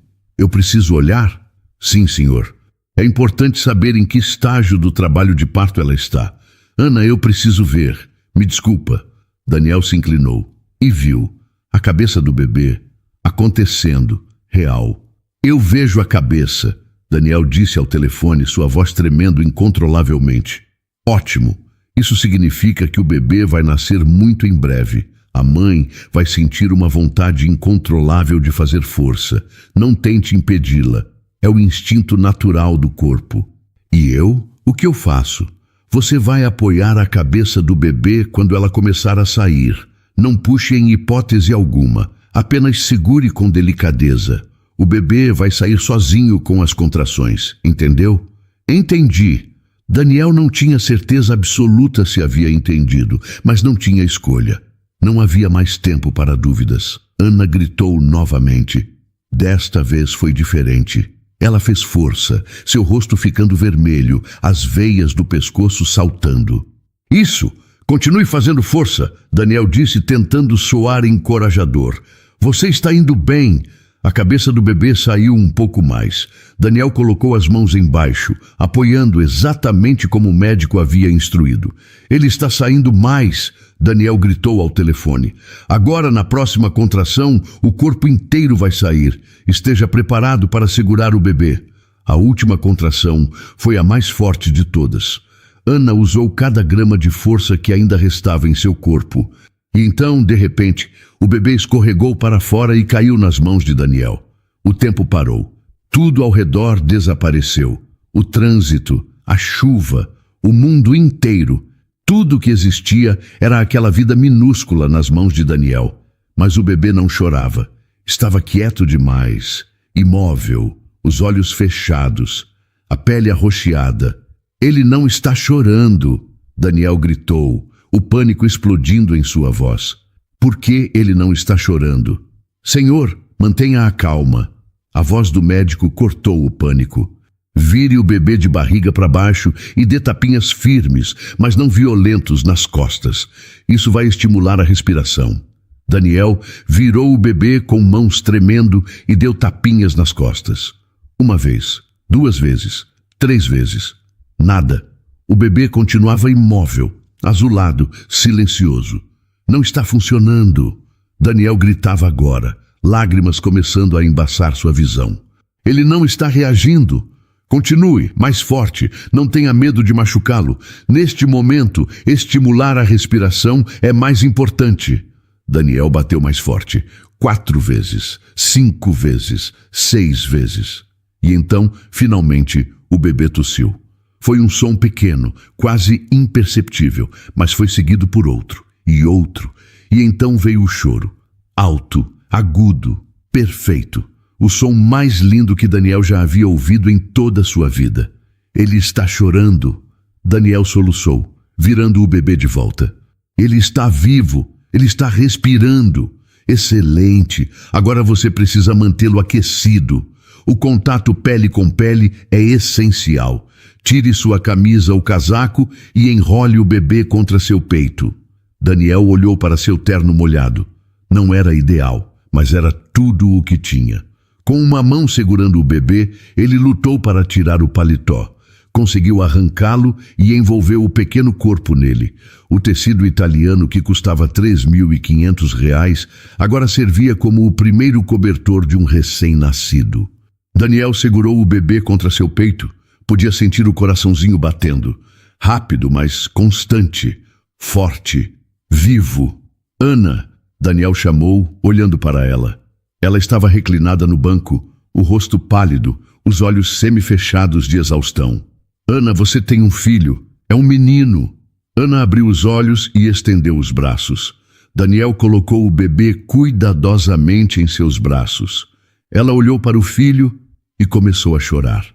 preciso olhar? Sim, senhor. É importante saber em que estágio do trabalho de parto ela está. Ana, eu preciso ver. Me desculpa. Daniel se inclinou e viu a cabeça do bebê acontecendo, real. Eu vejo a cabeça, Daniel disse ao telefone, sua voz tremendo incontrolavelmente. Ótimo. Isso significa que o bebê vai nascer muito em breve. A mãe vai sentir uma vontade incontrolável de fazer força. Não tente impedi-la. É o instinto natural do corpo. E eu? O que eu faço? Você vai apoiar a cabeça do bebê quando ela começar a sair. Não puxe em hipótese alguma. Apenas segure com delicadeza. O bebê vai sair sozinho com as contrações. Entendeu? Entendi. Daniel não tinha certeza absoluta se havia entendido, mas não tinha escolha. Não havia mais tempo para dúvidas. Ana gritou novamente. Desta vez foi diferente. Ela fez força, seu rosto ficando vermelho, as veias do pescoço saltando. Isso! Continue fazendo força, Daniel disse, tentando soar encorajador. Você está indo bem. A cabeça do bebê saiu um pouco mais. Daniel colocou as mãos embaixo, apoiando exatamente como o médico havia instruído. Ele está saindo mais, Daniel gritou ao telefone. Agora, na próxima contração, o corpo inteiro vai sair. Esteja preparado para segurar o bebê. A última contração foi a mais forte de todas. Ana usou cada grama de força que ainda restava em seu corpo. E então, de repente, o bebê escorregou para fora e caiu nas mãos de Daniel. O tempo parou. Tudo ao redor desapareceu. O trânsito, a chuva, o mundo inteiro. Tudo que existia era aquela vida minúscula nas mãos de Daniel. Mas o bebê não chorava. Estava quieto demais, imóvel, os olhos fechados, a pele arroxeada. Ele não está chorando, Daniel gritou, o pânico explodindo em sua voz. Por que ele não está chorando? Senhor, mantenha a calma. A voz do médico cortou o pânico. Vire o bebê de barriga para baixo e dê tapinhas firmes, mas não violentos nas costas. Isso vai estimular a respiração. Daniel virou o bebê com mãos tremendo e deu tapinhas nas costas. 1 vez, 2 vezes, 3 vezes. Nada. O bebê continuava imóvel, azulado, silencioso. Não está funcionando. Daniel gritava agora, lágrimas começando a embaçar sua visão. Ele não está reagindo. Continue, mais forte, não tenha medo de machucá-lo. Neste momento, estimular a respiração é mais importante. Daniel bateu mais forte, 4 vezes, 5 vezes, 6 vezes. E então, finalmente, o bebê tossiu. Foi um som pequeno, quase imperceptível, mas foi seguido por outro, e outro. E então veio o choro, alto, agudo, perfeito. O som mais lindo que Daniel já havia ouvido em toda a sua vida. Ele está chorando. Daniel soluçou, virando o bebê de volta. Ele está vivo. Ele está respirando. Excelente. Agora você precisa mantê-lo aquecido. O contato pele com pele é essencial. Tire sua camisa ou casaco e enrole o bebê contra seu peito. Daniel olhou para seu terno molhado. Não era ideal, mas era tudo o que tinha. Com uma mão segurando o bebê, ele lutou para tirar o paletó. Conseguiu arrancá-lo e envolveu o pequeno corpo nele. O tecido italiano, que custava R$3.500, agora servia como o primeiro cobertor de um recém-nascido. Daniel segurou o bebê contra seu peito. Podia sentir o coraçãozinho batendo. Rápido, mas constante. Forte. Vivo. Ana, Daniel chamou, olhando para ela. Ela estava reclinada no banco, o rosto pálido, os olhos semi-fechados de exaustão. Ana, você tem um filho. É um menino. Ana abriu os olhos e estendeu os braços. Daniel colocou o bebê cuidadosamente em seus braços. Ela olhou para o filho e começou a chorar.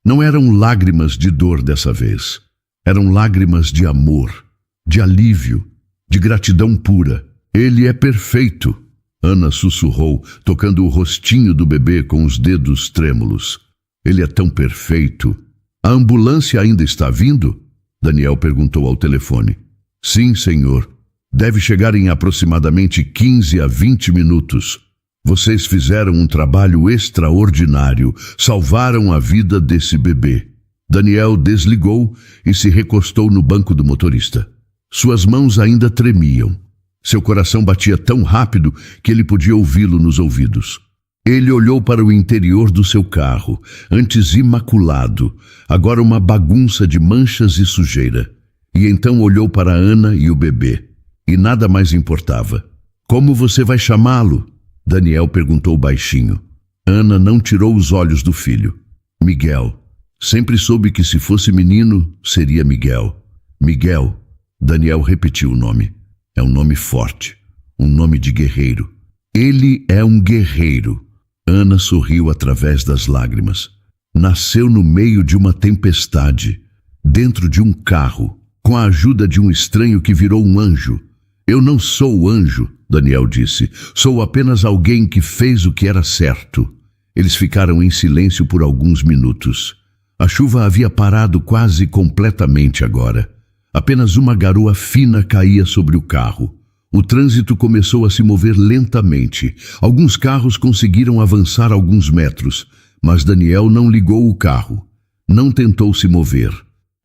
Não eram lágrimas de dor dessa vez. Eram lágrimas de amor, de alívio, de gratidão pura. Ele é perfeito. Ana sussurrou, tocando o rostinho do bebê com os dedos trêmulos. Ele é tão perfeito. A ambulância ainda está vindo? Daniel perguntou ao telefone. Sim, senhor. Deve chegar em aproximadamente 15 a 20 minutos. Vocês fizeram um trabalho extraordinário. Salvaram a vida desse bebê. Daniel desligou e se recostou no banco do motorista. Suas mãos ainda tremiam. Seu coração batia tão rápido que ele podia ouvi-lo nos ouvidos. Ele olhou para o interior do seu carro, antes imaculado, agora uma bagunça de manchas e sujeira. E então olhou para Ana e o bebê. E nada mais importava. Como você vai chamá-lo? Daniel perguntou baixinho. Ana não tirou os olhos do filho. Miguel. Sempre soube que se fosse menino, seria Miguel. Miguel. Daniel repetiu o nome. É um nome forte, um nome de guerreiro. Ele é um guerreiro. Ana sorriu através das lágrimas. Nasceu no meio de uma tempestade, dentro de um carro, com a ajuda de um estranho que virou um anjo. Eu não sou o anjo, Daniel disse. Sou apenas alguém que fez o que era certo. Eles ficaram em silêncio por alguns minutos. A chuva havia parado quase completamente agora. Apenas uma garoa fina caía sobre o carro. O trânsito começou a se mover lentamente. Alguns carros conseguiram avançar alguns metros, mas Daniel não ligou o carro. Não tentou se mover.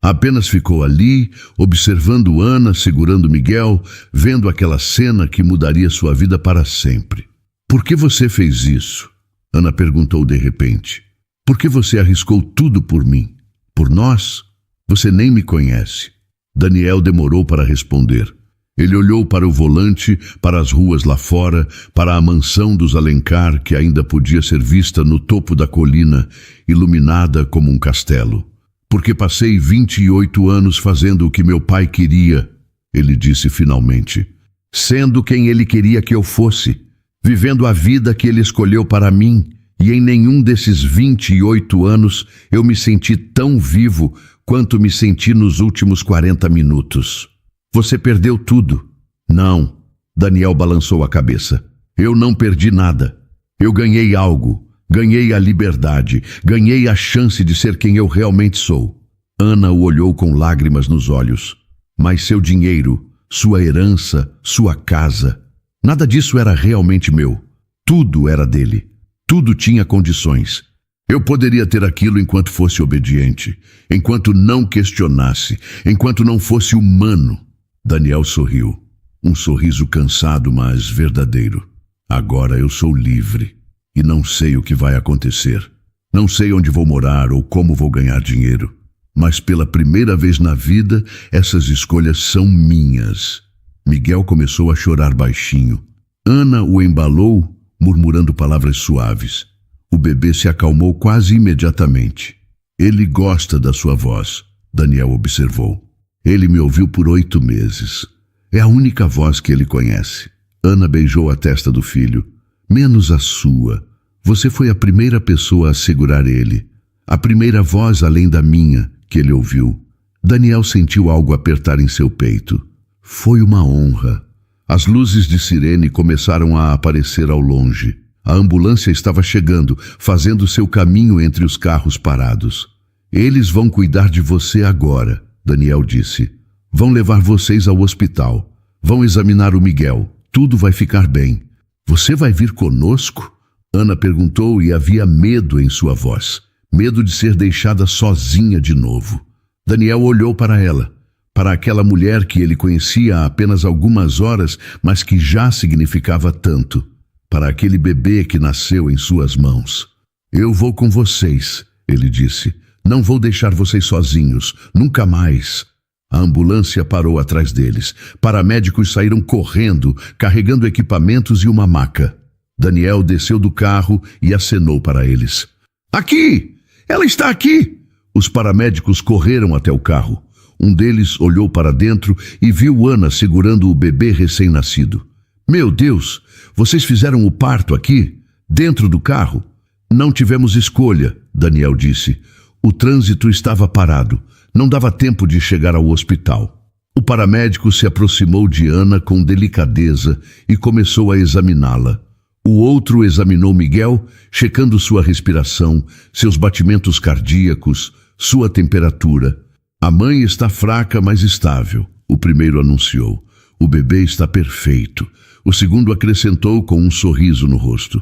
Apenas ficou ali, observando Ana segurando Miguel, vendo aquela cena que mudaria sua vida para sempre. Por que você fez isso? Ana perguntou de repente. Por que você arriscou tudo por mim? Por nós? Você nem me conhece. Daniel demorou para responder. Ele olhou para o volante, para as ruas lá fora, para a mansão dos Alencar, que ainda podia ser vista no topo da colina, iluminada como um castelo. Porque passei 28 anos fazendo o que meu pai queria, ele disse finalmente. Sendo quem ele queria que eu fosse, vivendo a vida que ele escolheu para mim, e em nenhum desses 28 anos eu me senti tão vivo quanto me senti nos últimos 40 minutos. Você perdeu tudo. Não, Daniel balançou a cabeça. Eu não perdi nada. Eu ganhei algo. Ganhei a liberdade. Ganhei a chance de ser quem eu realmente sou. Ana o olhou com lágrimas nos olhos. Mas seu dinheiro, sua herança, sua casa, nada disso era realmente meu. Tudo era dele. Tudo tinha condições. Eu poderia ter aquilo enquanto fosse obediente, enquanto não questionasse, enquanto não fosse humano. Daniel sorriu. Um sorriso cansado, mas verdadeiro. Agora eu sou livre e não sei o que vai acontecer. Não sei onde vou morar ou como vou ganhar dinheiro. Mas pela primeira vez na vida, essas escolhas são minhas. Miguel começou a chorar baixinho. Ana o embalou, murmurando palavras suaves. O bebê se acalmou quase imediatamente. Ele gosta da sua voz, Daniel observou. Ele me ouviu por 8 meses. É a única voz que ele conhece. Ana beijou a testa do filho. Menos a sua. Você foi a primeira pessoa a segurar ele. A primeira voz além da minha que ele ouviu. Daniel sentiu algo apertar em seu peito. Foi uma honra. As luzes de sirene começaram a aparecer ao longe. A ambulância estava chegando, fazendo seu caminho entre os carros parados. Eles vão cuidar de você agora, Daniel disse. Vão levar vocês ao hospital. Vão examinar o Miguel. Tudo vai ficar bem. Você vai vir conosco? Ana perguntou e havia medo em sua voz. Medo de ser deixada sozinha de novo. Daniel olhou para ela, para aquela mulher que ele conhecia há apenas algumas horas, mas que já significava tanto. Para aquele bebê que nasceu em suas mãos. Eu vou com vocês, ele disse. Não vou deixar vocês sozinhos, nunca mais. A ambulância parou atrás deles. Paramédicos saíram correndo, carregando equipamentos e uma maca. Daniel desceu do carro e acenou para eles. Aqui! Ela está aqui! Os paramédicos correram até o carro. Um deles olhou para dentro e viu Ana segurando o bebê recém-nascido. Meu Deus! Vocês fizeram o parto aqui? Dentro do carro? Não tivemos escolha, Daniel disse. O trânsito estava parado. Não dava tempo de chegar ao hospital. O paramédico se aproximou de Ana com delicadeza e começou a examiná-la. O outro examinou Miguel, checando sua respiração, seus batimentos cardíacos, sua temperatura. A mãe está fraca, mas estável, o primeiro anunciou. O bebê está perfeito. O segundo acrescentou com um sorriso no rosto.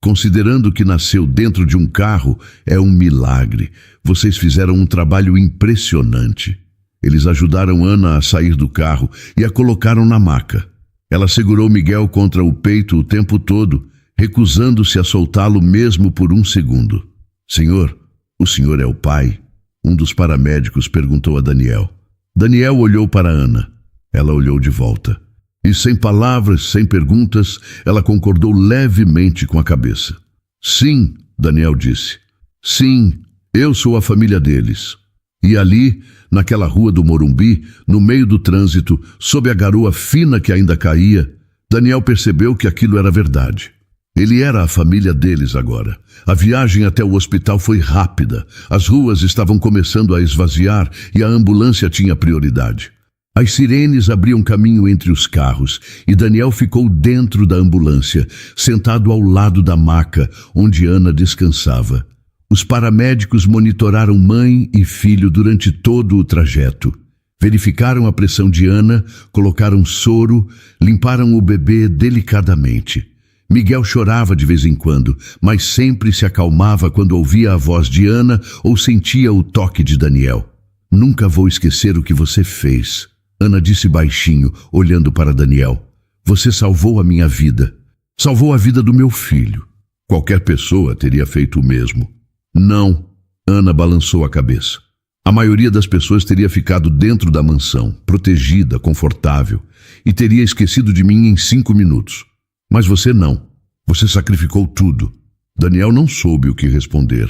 Considerando que nasceu dentro de um carro, é um milagre. Vocês fizeram um trabalho impressionante. Eles ajudaram Ana a sair do carro e a colocaram na maca. Ela segurou Miguel contra o peito o tempo todo, recusando-se a soltá-lo mesmo por um segundo. Senhor, o senhor é o pai? Um dos paramédicos perguntou a Daniel. Daniel olhou para Ana. Ela olhou de volta. E sem palavras, sem perguntas, ela concordou levemente com a cabeça. Sim, Daniel disse. Sim, eu sou a família deles. E ali, naquela rua do Morumbi, no meio do trânsito, sob a garoa fina que ainda caía, Daniel percebeu que aquilo era verdade. Ele era a família deles agora. A viagem até o hospital foi rápida. As ruas estavam começando a esvaziar e a ambulância tinha prioridade. As sirenes abriam caminho entre os carros e Daniel ficou dentro da ambulância, sentado ao lado da maca onde Ana descansava. Os paramédicos monitoraram mãe e filho durante todo o trajeto. Verificaram a pressão de Ana, colocaram soro, limparam o bebê delicadamente. Miguel chorava de vez em quando, mas sempre se acalmava quando ouvia a voz de Ana ou sentia o toque de Daniel. Nunca vou esquecer o que você fez, Ana disse baixinho, olhando para Daniel. Você salvou a minha vida. Salvou a vida do meu filho. Qualquer pessoa teria feito o mesmo. Não, Ana balançou a cabeça. A maioria das pessoas teria ficado dentro da mansão, protegida, confortável, e teria esquecido de mim em 5 minutos. Mas você não. Você sacrificou tudo. Daniel não soube o que responder.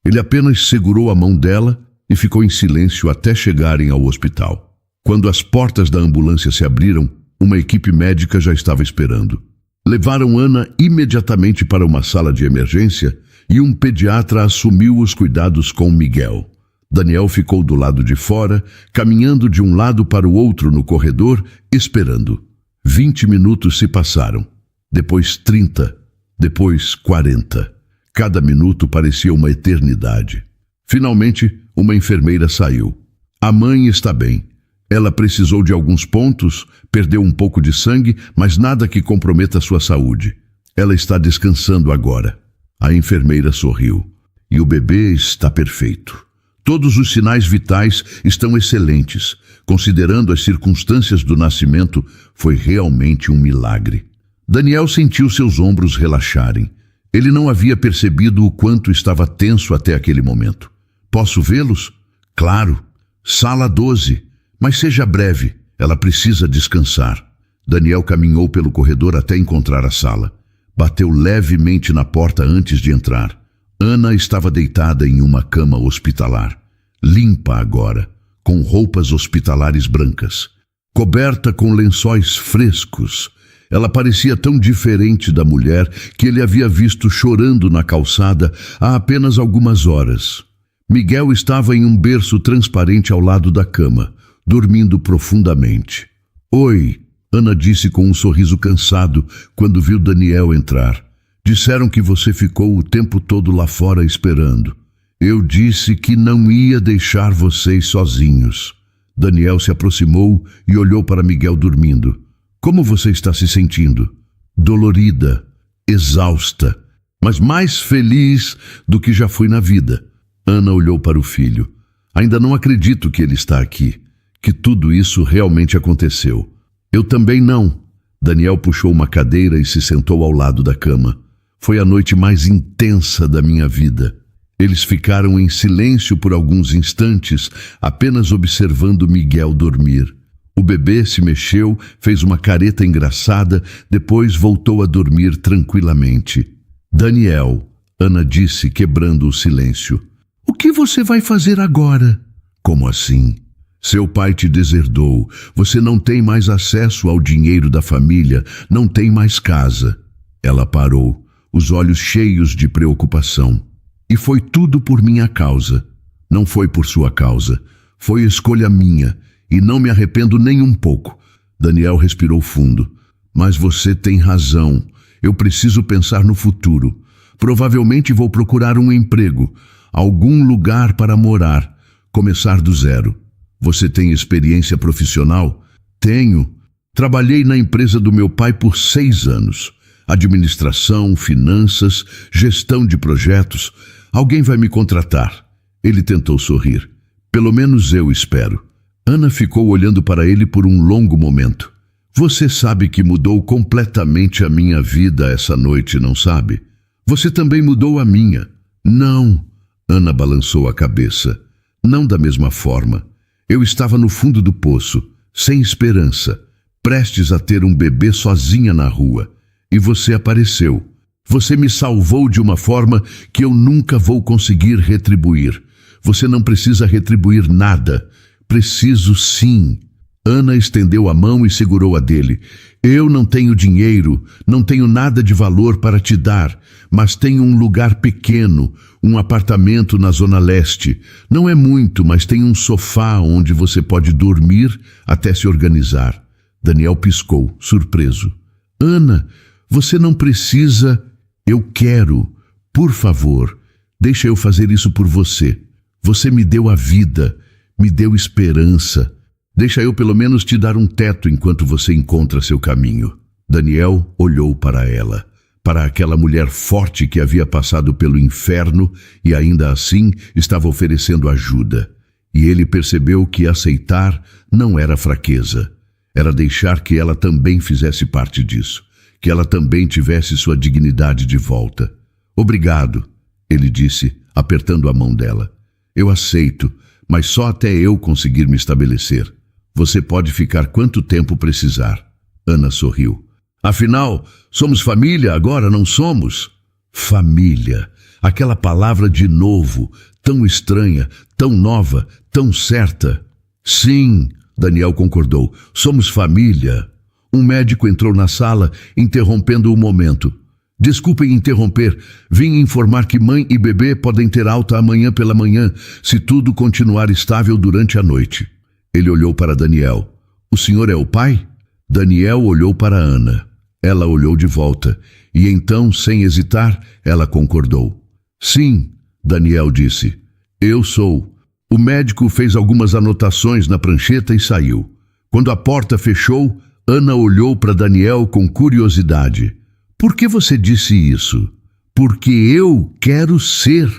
Ele apenas segurou a mão dela e ficou em silêncio até chegarem ao hospital. Quando as portas da ambulância se abriram, uma equipe médica já estava esperando. Levaram Ana imediatamente para uma sala de emergência e um pediatra assumiu os cuidados com Miguel. Daniel ficou do lado de fora, caminhando de um lado para o outro no corredor, esperando. 20 minutos se passaram. Depois 30, depois 40. Cada minuto parecia uma eternidade. Finalmente, uma enfermeira saiu. A mãe está bem. Ela precisou de alguns pontos, perdeu um pouco de sangue, mas nada que comprometa sua saúde. Ela está descansando agora. A enfermeira sorriu. E o bebê está perfeito. Todos os sinais vitais estão excelentes. Considerando as circunstâncias do nascimento, foi realmente um milagre. Daniel sentiu seus ombros relaxarem. Ele não havia percebido o quanto estava tenso até aquele momento. Posso vê-los? Claro. Sala 12. Mas seja breve, ela precisa descansar. Daniel caminhou pelo corredor até encontrar a sala. Bateu levemente na porta antes de entrar. Ana estava deitada em uma cama hospitalar. Limpa agora, com roupas hospitalares brancas. Coberta com lençóis frescos. Ela parecia tão diferente da mulher que ele havia visto chorando na calçada há apenas algumas horas. Miguel estava em um berço transparente ao lado da cama, dormindo profundamente. Oi, Ana disse com um sorriso cansado quando viu Daniel entrar. Disseram que você ficou o tempo todo lá fora esperando. Eu disse que não ia deixar vocês sozinhos. Daniel se aproximou e olhou para Miguel dormindo. Como você está se sentindo? Dolorida, exausta, mas mais feliz do que já fui na vida. Ana olhou para o filho. Ainda não acredito que ele está aqui, que tudo isso realmente aconteceu. Eu também não. Daniel puxou uma cadeira e se sentou ao lado da cama. Foi a noite mais intensa da minha vida. Eles ficaram em silêncio por alguns instantes, apenas observando Miguel dormir. O bebê se mexeu, fez uma careta engraçada, depois voltou a dormir tranquilamente. Daniel, Ana disse, quebrando o silêncio. O que você vai fazer agora? Como assim? Seu pai te deserdou. Você não tem mais acesso ao dinheiro da família, não tem mais casa. Ela parou, os olhos cheios de preocupação. E foi tudo por minha causa. Não foi por sua causa. Foi escolha minha. E não me arrependo nem um pouco. Daniel respirou fundo. Mas você tem razão. Eu preciso pensar no futuro. Provavelmente vou procurar um emprego, algum lugar para morar, começar do zero. Você tem experiência profissional? Tenho. Trabalhei na empresa do meu pai por 6 anos. administração, finanças, gestão de projetos. Alguém vai me contratar. Ele tentou sorrir. Pelo menos eu espero. Ana ficou olhando para ele por um longo momento. Você sabe que mudou completamente a minha vida essa noite, não sabe? Você também mudou a minha. Não. Ana balançou a cabeça. Não da mesma forma. Eu estava no fundo do poço, sem esperança, prestes a ter um bebê sozinha na rua. E você apareceu. Você me salvou de uma forma que eu nunca vou conseguir retribuir. Você não precisa retribuir nada. Preciso sim. Ana estendeu a mão e segurou a dele. Eu não tenho dinheiro, não tenho nada de valor para te dar, mas tenho um lugar pequeno, um apartamento na Zona Leste. Não é muito, mas tem um sofá onde você pode dormir até se organizar. Daniel piscou, surpreso. Ana, você não precisa... Eu quero. Por favor, deixa eu fazer isso por você. Você me deu a vida, me deu esperança. Deixa eu pelo menos te dar um teto enquanto você encontra seu caminho. Daniel olhou para ela, para aquela mulher forte que havia passado pelo inferno e ainda assim estava oferecendo ajuda. E ele percebeu que aceitar não era fraqueza. Era deixar que ela também fizesse parte disso, que ela também tivesse sua dignidade de volta. Obrigado, ele disse, apertando a mão dela. Eu aceito, mas só até eu conseguir me estabelecer. Você pode ficar quanto tempo precisar. Ana sorriu. Afinal, somos família agora, não somos? Família. Aquela palavra de novo, tão estranha, tão nova, tão certa. Sim, Daniel concordou. Somos família. Um médico entrou na sala, interrompendo o momento. Desculpem interromper. Vim informar que mãe e bebê podem ter alta amanhã pela manhã, se tudo continuar estável durante a noite. Ele olhou para Daniel. O senhor é o pai? Daniel olhou para Ana. Ela olhou de volta. E então, sem hesitar, ela concordou. Sim, Daniel disse. Eu sou. O médico fez algumas anotações na prancheta e saiu. Quando a porta fechou, Ana olhou para Daniel com curiosidade. Por que você disse isso? Porque eu quero ser.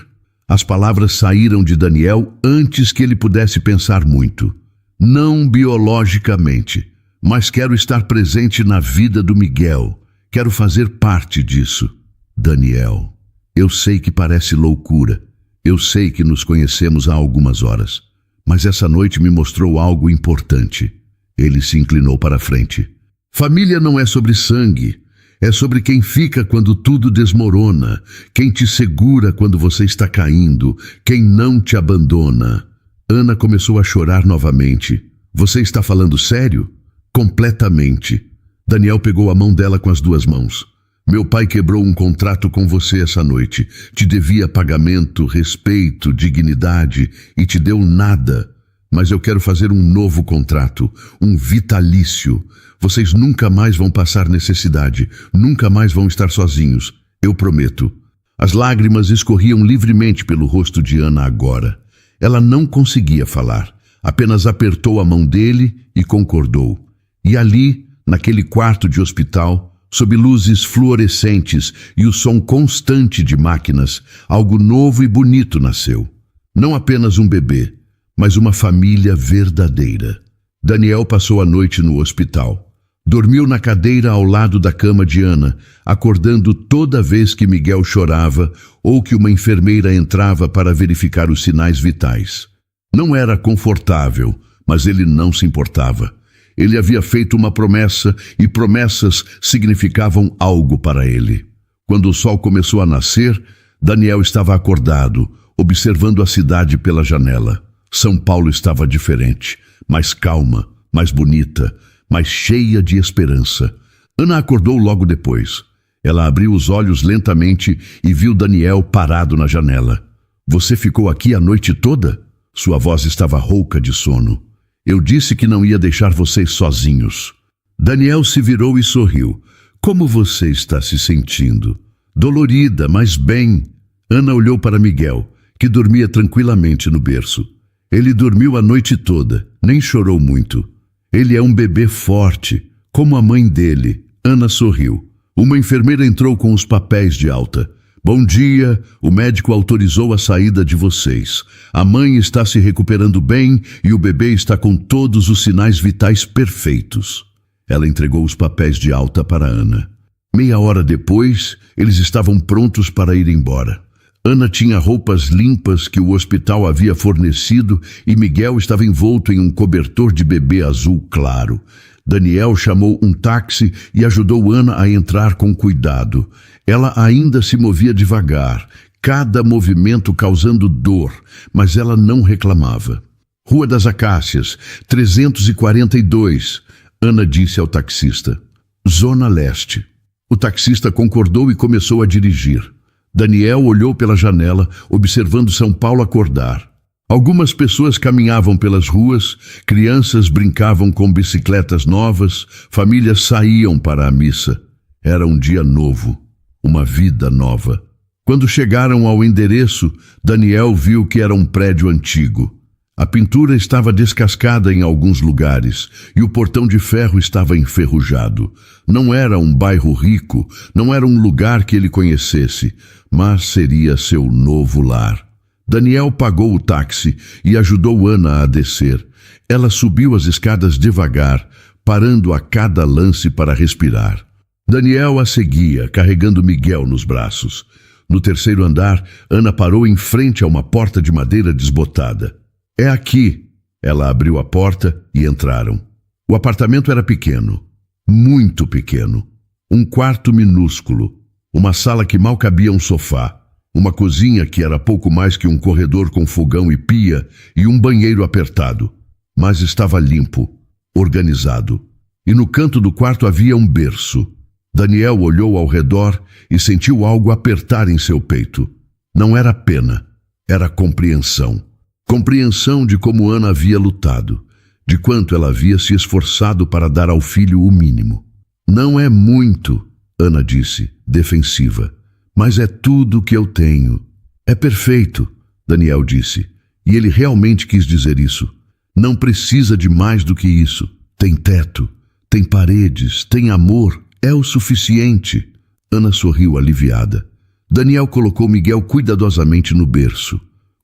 As palavras saíram de Daniel antes que ele pudesse pensar muito. Não biologicamente, mas quero estar presente na vida do Miguel. Quero fazer parte disso. Daniel, eu sei que parece loucura. Eu sei que nos conhecemos há algumas horas. Mas essa noite me mostrou algo importante. Ele se inclinou para a frente. Família não é sobre sangue. É sobre quem fica quando tudo desmorona. Quem te segura quando você está caindo. Quem não te abandona. Ana começou a chorar novamente. Você está falando sério? Completamente. Daniel pegou a mão dela com as duas mãos. Meu pai quebrou um contrato com você essa noite. Te devia pagamento, respeito, dignidade e te deu nada. Mas eu quero fazer um novo contrato, um vitalício. Vocês nunca mais vão passar necessidade, nunca mais vão estar sozinhos. Eu prometo. As lágrimas escorriam livremente pelo rosto de Ana agora. Ela não conseguia falar, apenas apertou a mão dele e concordou. E ali, naquele quarto de hospital, sob luzes fluorescentes e o som constante de máquinas, algo novo e bonito nasceu. Não apenas um bebê, mas uma família verdadeira. Daniel passou a noite no hospital. Dormiu na cadeira ao lado da cama de Ana, acordando toda vez que Miguel chorava ou que uma enfermeira entrava para verificar os sinais vitais. Não era confortável, mas ele não se importava. Ele havia feito uma promessa e promessas significavam algo para ele. Quando o sol começou a nascer, Daniel estava acordado, observando a cidade pela janela. São Paulo estava diferente, mais calma, mais bonita, mais cheia de esperança. Ana acordou logo depois. Ela abriu os olhos lentamente e viu Daniel parado na janela. Você ficou aqui a noite toda? Sua voz estava rouca de sono. Eu disse que não ia deixar vocês sozinhos. Daniel se virou e sorriu. Como você está se sentindo? Dolorida, mas bem. Ana olhou para Miguel, que dormia tranquilamente no berço. Ele dormiu a noite toda, nem chorou muito. Ele é um bebê forte, como a mãe dele. Ana sorriu. Uma enfermeira entrou com os papéis de alta. Bom dia, o médico autorizou a saída de vocês. A mãe está se recuperando bem e o bebê está com todos os sinais vitais perfeitos. Ela entregou os papéis de alta para Ana. Meia hora depois, eles estavam prontos para ir embora. Ana tinha roupas limpas que o hospital havia fornecido e Miguel estava envolto em um cobertor de bebê azul claro. Daniel chamou um táxi e ajudou Ana a entrar com cuidado. Ela ainda se movia devagar, cada movimento causando dor, mas ela não reclamava. Rua das Acácias, 342, Ana disse ao taxista. Zona Leste. O taxista concordou e começou a dirigir. Daniel olhou pela janela, observando São Paulo acordar. Algumas pessoas caminhavam pelas ruas, crianças brincavam com bicicletas novas, famílias saíam para a missa. Era um dia novo, uma vida nova. Quando chegaram ao endereço, Daniel viu que era um prédio antigo. A pintura estava descascada em alguns lugares e o portão de ferro estava enferrujado. Não era um bairro rico, não era um lugar que ele conhecesse, mas seria seu novo lar. Daniel pagou o táxi e ajudou Ana a descer. Ela subiu as escadas devagar, parando a cada lance para respirar. Daniel a seguia, carregando Miguel nos braços. No terceiro andar, Ana parou em frente a uma porta de madeira desbotada. É aqui. Ela abriu a porta e entraram. O apartamento era pequeno, muito pequeno. Um quarto minúsculo, uma sala que mal cabia um sofá, uma cozinha que era pouco mais que um corredor com fogão e pia e um banheiro apertado. Mas estava limpo, organizado. E no canto do quarto havia um berço. Daniel olhou ao redor e sentiu algo apertar em seu peito. Não era pena, era compreensão. Compreensão de como Ana havia lutado, de quanto ela havia se esforçado para dar ao filho o mínimo. Não é muito, Ana disse, defensiva, mas é tudo que eu tenho. É perfeito, Daniel disse, e ele realmente quis dizer isso. Não precisa de mais do que isso. Tem teto, tem paredes, tem amor, é o suficiente. Ana sorriu aliviada. Daniel colocou Miguel cuidadosamente no berço.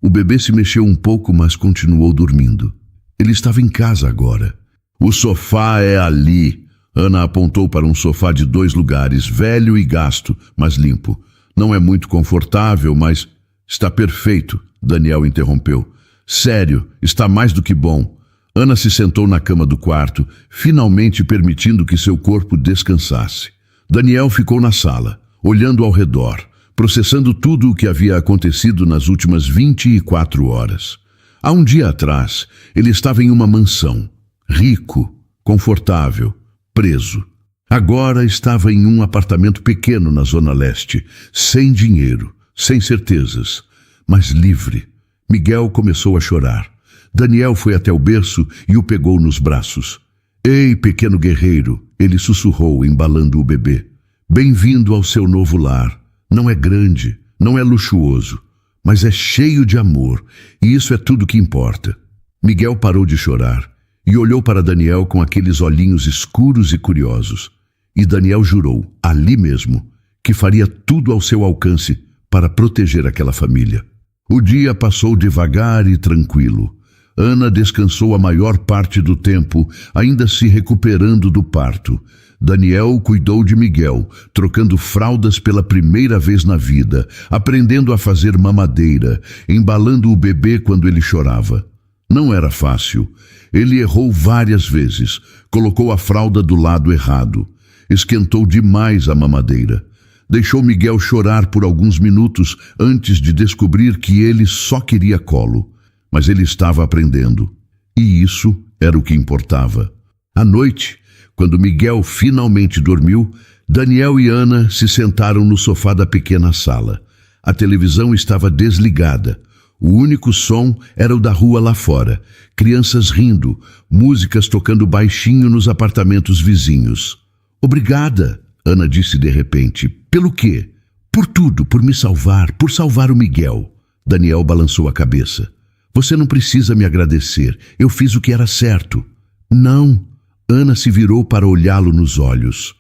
O bebê se mexeu um pouco, mas continuou dormindo. Ele estava em casa agora. O sofá é ali. Ana apontou para um sofá de 2 lugares, velho e gasto, mas limpo. Não é muito confortável, mas está perfeito, Daniel interrompeu. Sério, está mais do que bom. Ana se sentou na cama do quarto, finalmente permitindo que seu corpo descansasse. Daniel ficou na sala, olhando ao redor, processando tudo o que havia acontecido nas últimas 24 horas. Há um dia atrás, ele estava em uma mansão, rico, confortável, preso. Agora estava em um apartamento pequeno na Zona Leste, sem dinheiro, sem certezas, mas livre. Miguel começou a chorar. Daniel foi até o berço e o pegou nos braços. Ei, pequeno guerreiro, ele sussurrou, embalando o bebê. Bem-vindo ao seu novo lar. Não é grande, não é luxuoso, mas é cheio de amor, e isso é tudo que importa. Miguel parou de chorar e olhou para Daniel com aqueles olhinhos escuros e curiosos. E Daniel jurou, ali mesmo, que faria tudo ao seu alcance para proteger aquela família. O dia passou devagar e tranquilo. Ana descansou a maior parte do tempo, ainda se recuperando do parto. Daniel cuidou de Miguel, trocando fraldas pela primeira vez na vida, aprendendo a fazer mamadeira, embalando o bebê quando ele chorava. Não era fácil. Ele errou várias vezes, colocou a fralda do lado errado, esquentou demais a mamadeira. Deixou Miguel chorar por alguns minutos antes de descobrir que ele só queria colo. Mas ele estava aprendendo, e isso era o que importava. À noite, quando Miguel finalmente dormiu, Daniel e Ana se sentaram no sofá da pequena sala. A televisão estava desligada. O único som era o da rua lá fora, crianças rindo, músicas tocando baixinho nos apartamentos vizinhos. Obrigada, Ana disse de repente. Pelo quê? Por tudo, por me salvar, por salvar o Miguel. Daniel balançou a cabeça. Você não precisa me agradecer, eu fiz o que era certo. Não. Ana se virou para olhá-lo nos olhos.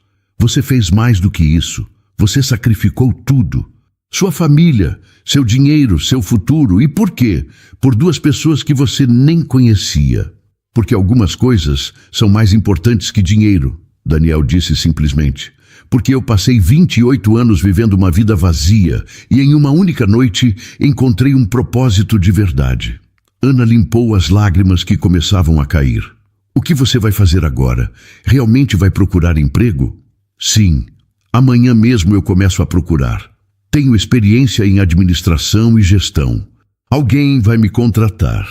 Você fez mais do que isso. Você sacrificou tudo. Sua família, seu dinheiro, seu futuro. E por quê? Por 2 pessoas que você nem conhecia. Porque algumas coisas são mais importantes que dinheiro, Daniel disse simplesmente. Porque eu passei 28 anos vivendo uma vida vazia e em uma única noite encontrei um propósito de verdade. Ana limpou as lágrimas que começavam a cair. O que você vai fazer agora? Realmente vai procurar emprego? Sim, amanhã mesmo eu começo a procurar. Tenho experiência em administração e gestão. Alguém vai me contratar.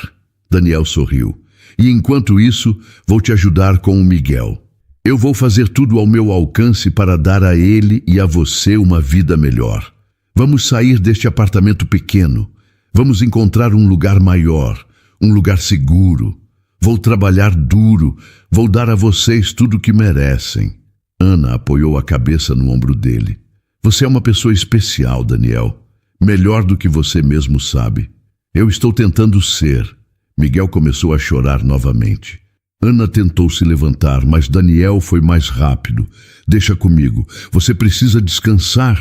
Daniel sorriu. E enquanto isso, vou te ajudar com o Miguel. Eu vou fazer tudo ao meu alcance para dar a ele e a você uma vida melhor. Vamos sair deste apartamento pequeno. Vamos encontrar um lugar maior, um lugar seguro. Vou trabalhar duro, vou dar a vocês tudo o que merecem. Ana apoiou a cabeça no ombro dele. Você é uma pessoa especial, Daniel. Melhor do que você mesmo sabe. Eu estou tentando ser. Miguel começou a chorar novamente. Ana tentou se levantar, mas Daniel foi mais rápido. Deixa comigo, você precisa descansar.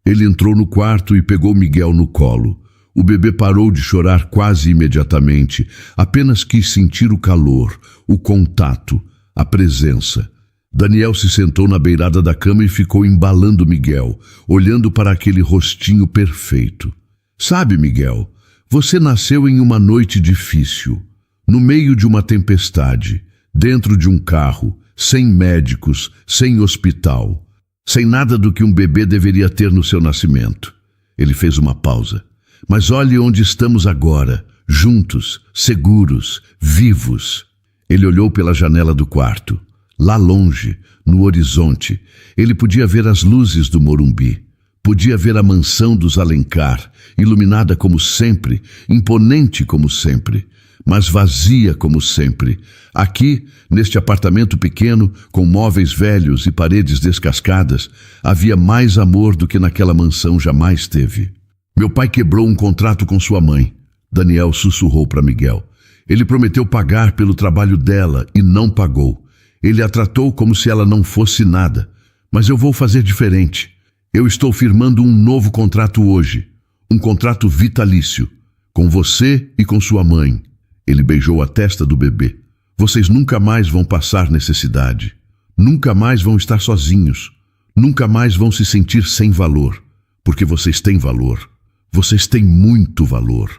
Ele entrou no quarto e pegou Miguel no colo. O bebê parou de chorar quase imediatamente, apenas quis sentir o calor, o contato, a presença. Daniel se sentou na beirada da cama e ficou embalando Miguel, olhando para aquele rostinho perfeito. Sabe, Miguel, você nasceu em uma noite difícil, no meio de uma tempestade, dentro de um carro, sem médicos, sem hospital, sem nada do que um bebê deveria ter no seu nascimento. Ele fez uma pausa. Mas olhe onde estamos agora, juntos, seguros, vivos. Ele olhou pela janela do quarto. Lá longe, no horizonte, ele podia ver as luzes do Morumbi. Podia ver a mansão dos Alencar, iluminada como sempre, imponente como sempre, mas vazia como sempre. Aqui, neste apartamento pequeno, com móveis velhos e paredes descascadas, havia mais amor do que naquela mansão jamais teve. Meu pai quebrou um contrato com sua mãe. Daniel sussurrou para Miguel. Ele prometeu pagar pelo trabalho dela e não pagou. Ele a tratou como se ela não fosse nada. Mas eu vou fazer diferente. Eu estou firmando um novo contrato hoje. Um contrato vitalício. Com você e com sua mãe. Ele beijou a testa do bebê. Vocês nunca mais vão passar necessidade. Nunca mais vão estar sozinhos. Nunca mais vão se sentir sem valor. Porque vocês têm valor. Vocês têm muito valor.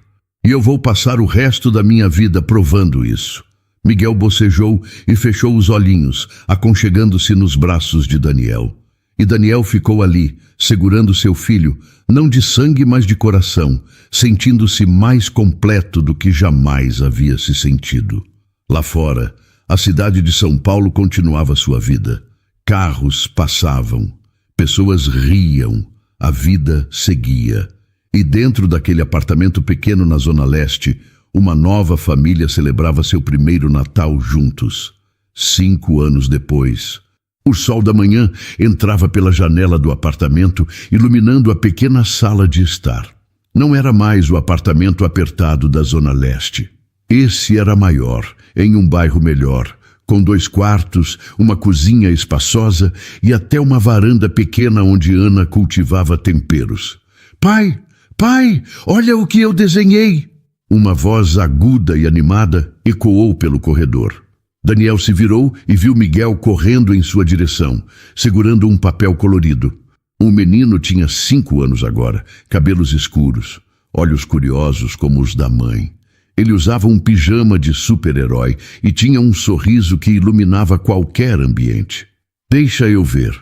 E eu vou passar o resto da minha vida provando isso. Miguel bocejou e fechou os olhinhos, aconchegando-se nos braços de Daniel. E Daniel ficou ali, segurando seu filho, não de sangue, mas de coração, sentindo-se mais completo do que jamais havia se sentido. Lá fora, a cidade de São Paulo continuava sua vida. Carros passavam, pessoas riam, a vida seguia. E dentro daquele apartamento pequeno na Zona Leste, uma nova família celebrava seu primeiro Natal juntos. 5 anos depois, o sol da manhã entrava pela janela do apartamento, iluminando a pequena sala de estar. Não era mais o apartamento apertado da Zona Leste. Esse era maior, em um bairro melhor, com 2 quartos, uma cozinha espaçosa e até uma varanda pequena onde Ana cultivava temperos. Pai! Pai, olha o que eu desenhei! Uma voz aguda e animada ecoou pelo corredor. Daniel se virou e viu Miguel correndo em sua direção, segurando um papel colorido. O menino tinha 5 anos agora, cabelos escuros, olhos curiosos como os da mãe. Ele usava um pijama de super-herói e tinha um sorriso que iluminava qualquer ambiente. Deixa eu ver.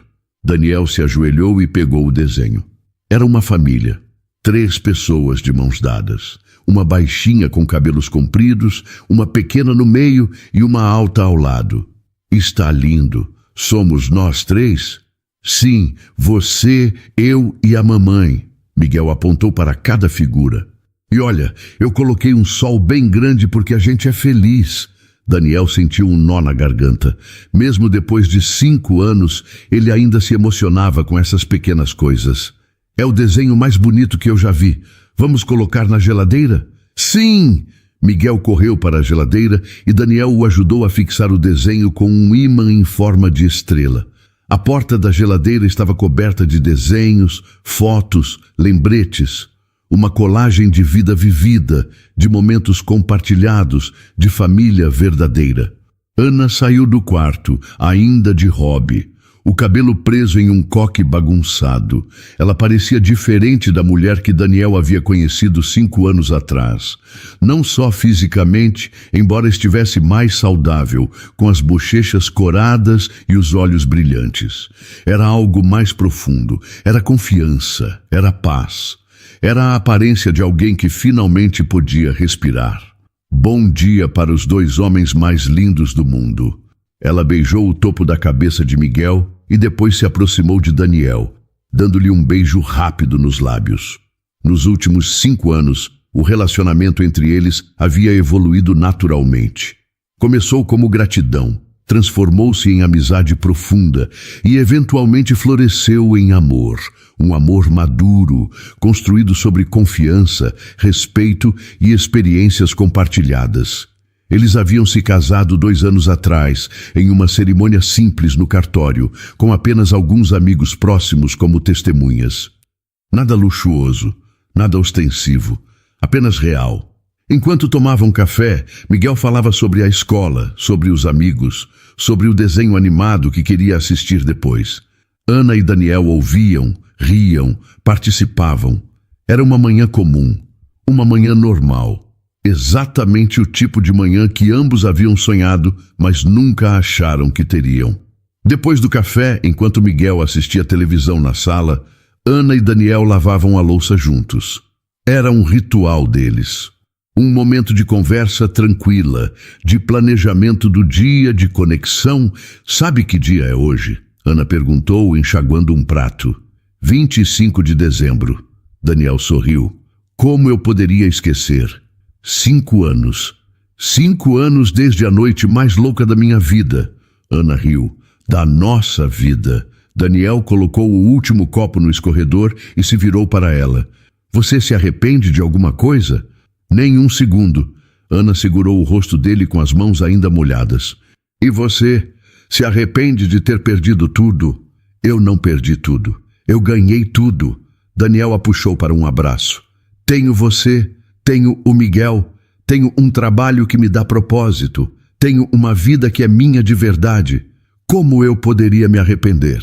Daniel se ajoelhou e pegou o desenho. Era uma família. 3 pessoas de mãos dadas, uma baixinha com cabelos compridos, uma pequena no meio e uma alta ao lado. Está lindo. Somos nós 3? Sim, você, eu e a mamãe. Miguel apontou para cada figura. E olha, eu coloquei um sol bem grande porque a gente é feliz. Daniel sentiu um nó na garganta. Mesmo depois de 5 anos, ele ainda se emocionava com essas pequenas coisas. É o desenho mais bonito que eu já vi. Vamos colocar na geladeira? Sim! Miguel correu para a geladeira e Daniel o ajudou a fixar o desenho com um ímã em forma de estrela. A porta da geladeira estava coberta de desenhos, fotos, lembretes. Uma colagem de vida vivida, de momentos compartilhados, de família verdadeira. Ana saiu do quarto, ainda de hobby, o cabelo preso em um coque bagunçado. Ela parecia diferente da mulher que Daniel havia conhecido 5 anos atrás. Não só fisicamente, embora estivesse mais saudável, com as bochechas coradas e os olhos brilhantes. Era algo mais profundo, era confiança, era paz. Era a aparência de alguém que finalmente podia respirar. Bom dia para os 2 homens mais lindos do mundo. Ela beijou o topo da cabeça de Miguel e depois se aproximou de Daniel, dando-lhe um beijo rápido nos lábios. Nos últimos 5 anos, o relacionamento entre eles havia evoluído naturalmente. Começou como gratidão, transformou-se em amizade profunda e eventualmente floresceu em amor. Um amor maduro, construído sobre confiança, respeito e experiências compartilhadas. Eles haviam se casado 2 anos atrás, em uma cerimônia simples no cartório, com apenas alguns amigos próximos como testemunhas. Nada luxuoso, nada ostensivo, apenas real. Enquanto tomavam café, Miguel falava sobre a escola, sobre os amigos, sobre o desenho animado que queria assistir depois. Ana e Daniel ouviam, riam, participavam. Era uma manhã comum, uma manhã normal. Exatamente o tipo de manhã que ambos haviam sonhado, mas nunca acharam que teriam. Depois do café, enquanto Miguel assistia televisão na sala, Ana e Daniel lavavam a louça juntos. Era um ritual deles. Um momento de conversa tranquila, de planejamento do dia, de conexão. Sabe que dia é hoje? Ana perguntou, enxaguando um prato. 25 de dezembro. Daniel sorriu. Como eu poderia esquecer? 5 anos. 5 anos desde a noite mais louca da minha vida. Ana riu. Da nossa vida. Daniel colocou o último copo no escorredor e se virou para ela. Você se arrepende de alguma coisa? Nem um segundo. Ana segurou o rosto dele com as mãos ainda molhadas. E você se arrepende de ter perdido tudo? Eu não perdi tudo. Eu ganhei tudo. Daniel a puxou para um abraço. Tenho você, tenho o Miguel, tenho um trabalho que me dá propósito, tenho uma vida que é minha de verdade. Como eu poderia me arrepender?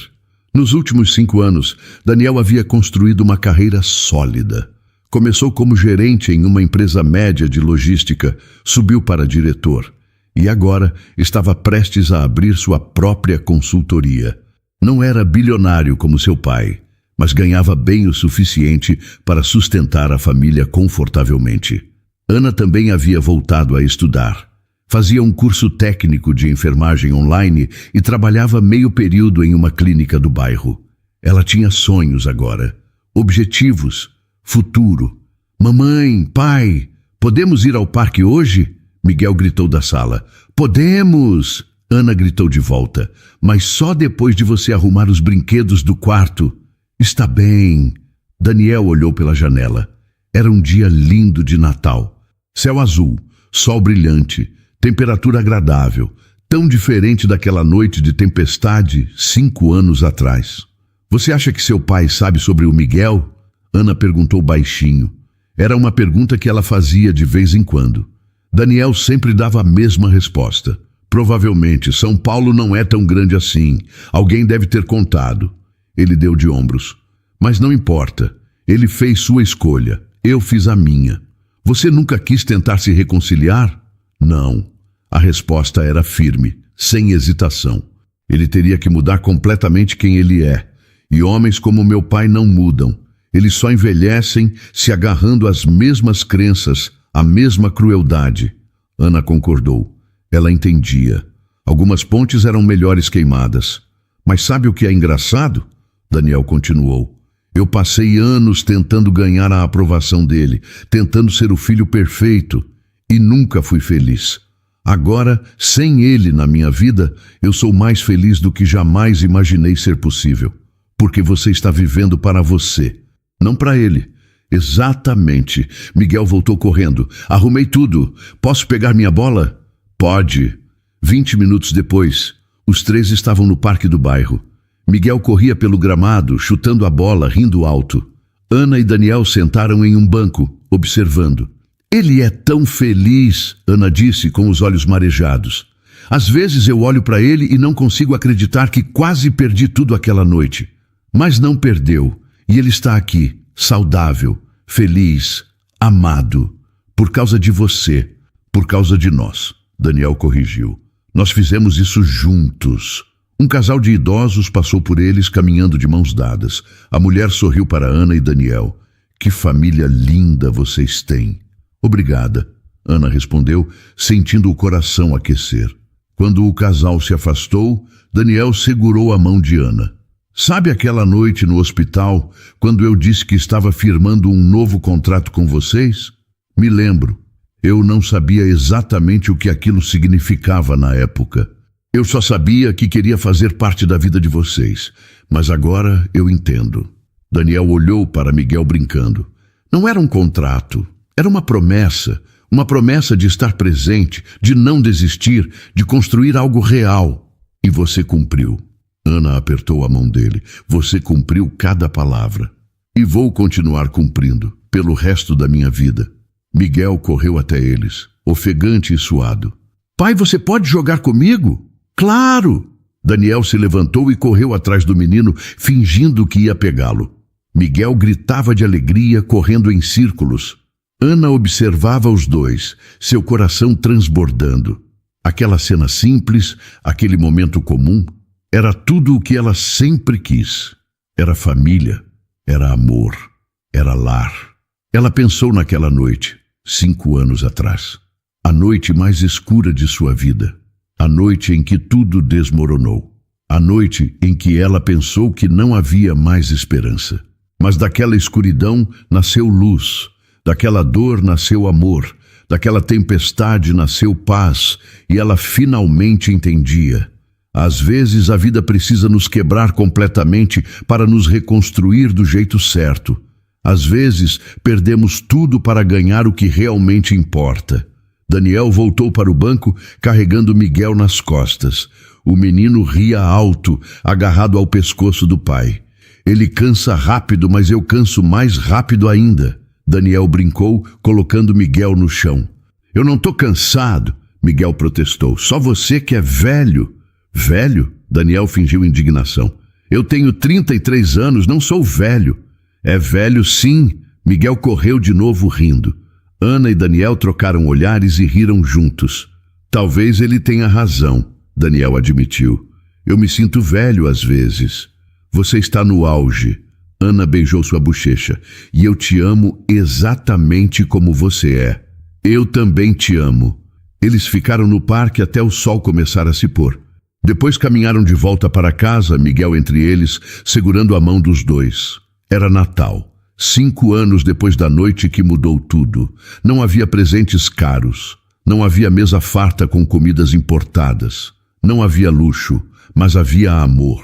Nos últimos 5 anos, Daniel havia construído uma carreira sólida. Começou como gerente em uma empresa média de logística, subiu para diretor e agora estava prestes a abrir sua própria consultoria. Não era bilionário como seu pai, mas ganhava bem o suficiente para sustentar a família confortavelmente. Ana também havia voltado a estudar. Fazia um curso técnico de enfermagem online e trabalhava meio período em uma clínica do bairro. Ela tinha sonhos agora, objetivos, futuro. Mamãe, pai, podemos ir ao parque hoje? Miguel gritou da sala. Podemos! Ana gritou de volta, mas só depois de você arrumar os brinquedos do quarto. Está bem. Daniel olhou pela janela. Era um dia lindo de Natal. Céu azul, sol brilhante, temperatura agradável, tão diferente daquela noite de tempestade 5 anos atrás. Você acha que seu pai sabe sobre o Miguel? Ana perguntou baixinho. Era uma pergunta que ela fazia de vez em quando. Daniel sempre dava a mesma resposta. Provavelmente, São Paulo não é tão grande assim. Alguém deve ter contado. Ele deu de ombros. Mas não importa. Ele fez sua escolha. Eu fiz a minha. Você nunca quis tentar se reconciliar? Não. A resposta era firme, sem hesitação. Ele teria que mudar completamente quem ele é. E homens como meu pai não mudam. Eles só envelhecem se agarrando às mesmas crenças, à mesma crueldade. Ana concordou. Ela entendia. Algumas pontes eram melhores queimadas. Mas sabe o que é engraçado? Daniel continuou. Eu passei anos tentando ganhar a aprovação dele, tentando ser o filho perfeito, e nunca fui feliz. Agora, sem ele na minha vida, eu sou mais feliz do que jamais imaginei ser possível. Porque você está vivendo para você, não para ele. Exatamente. Miguel voltou correndo. Arrumei tudo. Posso pegar minha bola? Pode. 20 minutos depois, os 3 estavam no parque do bairro. Miguel corria pelo gramado, chutando a bola, rindo alto. Ana e Daniel sentaram em um banco, observando. Ele é tão feliz, Ana disse com os olhos marejados. Às vezes eu olho para ele e não consigo acreditar que quase perdi tudo aquela noite. Mas não perdeu, e ele está aqui, saudável, feliz, amado. Por causa de você, por causa de nós, Daniel corrigiu. Nós fizemos isso juntos. Um casal de idosos passou por eles caminhando de mãos dadas. A mulher sorriu para Ana e Daniel. Que família linda vocês têm. Obrigada, Ana respondeu, sentindo o coração aquecer. Quando o casal se afastou, Daniel segurou a mão de Ana. Sabe aquela noite no hospital, quando eu disse que estava firmando um novo contrato com vocês? Me lembro. Eu não sabia exatamente o que aquilo significava na época. Eu só sabia que queria fazer parte da vida de vocês. Mas agora eu entendo. Daniel olhou para Miguel brincando. Não era um contrato, era uma promessa. Uma promessa de estar presente, de não desistir, de construir algo real. E você cumpriu. Ana apertou a mão dele. Você cumpriu cada palavra. E vou continuar cumprindo, pelo resto da minha vida. Miguel correu até eles, ofegante e suado. Pai, você pode jogar comigo? Claro! Daniel se levantou e correu atrás do menino, fingindo que ia pegá-lo. Miguel gritava de alegria, correndo em círculos. Ana observava os dois, seu coração transbordando. Aquela cena simples, aquele momento comum, era tudo o que ela sempre quis. Era família, era amor, era lar. Ela pensou naquela noite, 5 anos atrás. A noite mais escura de sua vida. A noite em que tudo desmoronou. A noite em que ela pensou que não havia mais esperança. Mas daquela escuridão nasceu luz. Daquela dor nasceu amor. Daquela tempestade nasceu paz. E ela finalmente entendia. Às vezes a vida precisa nos quebrar completamente para nos reconstruir do jeito certo. Às vezes perdemos tudo para ganhar o que realmente importa. Daniel voltou para o banco carregando Miguel nas costas. O menino ria alto, agarrado ao pescoço do pai. Ele cansa rápido, mas eu canso mais rápido ainda. Daniel brincou, colocando Miguel no chão. Eu não estou cansado, Miguel protestou. Só você que é velho. Velho? Daniel fingiu indignação. Eu tenho 33 anos, não sou velho. É velho sim. Miguel correu de novo rindo. Ana e Daniel trocaram olhares e riram juntos. Talvez ele tenha razão, Daniel admitiu. Eu me sinto velho às vezes. Você está no auge. Ana beijou sua bochecha. E eu te amo exatamente como você é. Eu também te amo. Eles ficaram no parque até o sol começar a se pôr. Depois caminharam de volta para casa, Miguel entre eles, segurando a mão dos dois. Era Natal. 5 anos depois da noite que mudou tudo. Não havia presentes caros. Não havia mesa farta com comidas importadas. Não havia luxo, mas havia amor.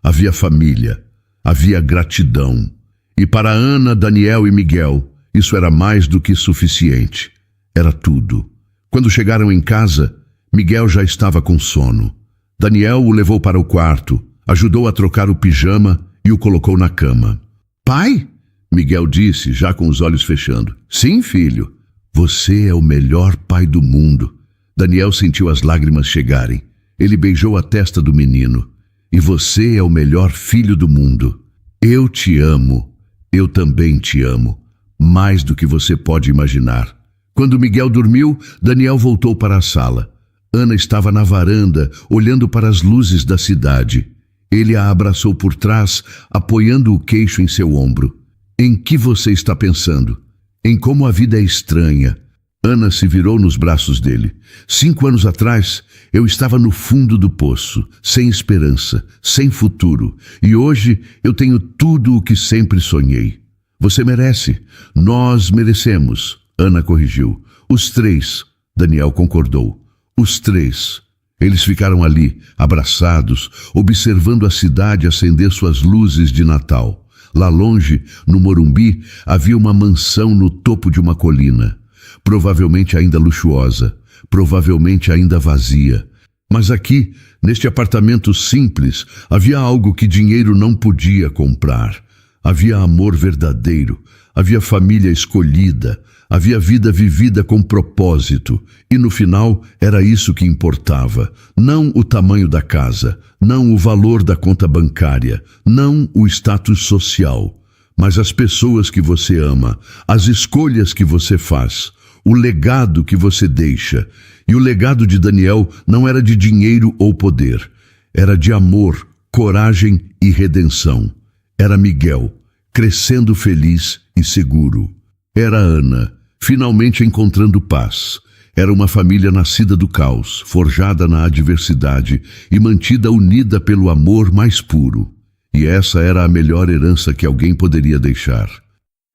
Havia família. Havia gratidão. E para Ana, Daniel e Miguel, isso era mais do que suficiente. Era tudo. Quando chegaram em casa, Miguel já estava com sono. Daniel o levou para o quarto, ajudou a trocar o pijama e o colocou na cama. Pai? Miguel disse, já com os olhos fechando. Sim, filho. Você é o melhor pai do mundo. Daniel sentiu as lágrimas chegarem. Ele beijou a testa do menino. E você é o melhor filho do mundo. Eu te amo. Eu também te amo. Mais do que você pode imaginar. Quando Miguel dormiu, Daniel voltou para a sala. Ana estava na varanda, olhando para as luzes da cidade. Ele a abraçou por trás, apoiando o queixo em seu ombro. Em que você está pensando? Em como a vida é estranha. Ana se virou nos braços dele. 5 anos atrás, eu estava no fundo do poço, sem esperança, sem futuro. E hoje eu tenho tudo o que sempre sonhei. Você merece. Nós merecemos. Ana corrigiu. Os 3. Daniel concordou. Os 3. Eles ficaram ali, abraçados, observando a cidade acender suas luzes de Natal. Lá longe, no Morumbi, havia uma mansão no topo de uma colina. Provavelmente ainda luxuosa, provavelmente ainda vazia. Mas aqui, neste apartamento simples, havia algo que dinheiro não podia comprar. Havia amor verdadeiro, havia família escolhida, havia vida vivida com propósito. E no final era isso que importava. Não o tamanho da casa, não o valor da conta bancária, não o status social, mas as pessoas que você ama, as escolhas que você faz, o legado que você deixa. E o legado de Daniel não era de dinheiro ou poder, era de amor, coragem e redenção. Era Miguel, crescendo feliz e seguro. Era Ana, finalmente encontrando paz. Era uma família nascida do caos, forjada na adversidade e mantida unida pelo amor mais puro. E essa era a melhor herança que alguém poderia deixar.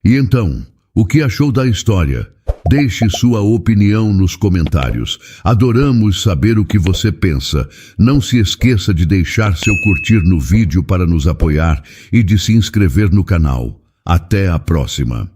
E então, o que achou da história? Deixe sua opinião nos comentários. Adoramos saber o que você pensa. Não se esqueça de deixar seu curtir no vídeo para nos apoiar e de se inscrever no canal. Até a próxima!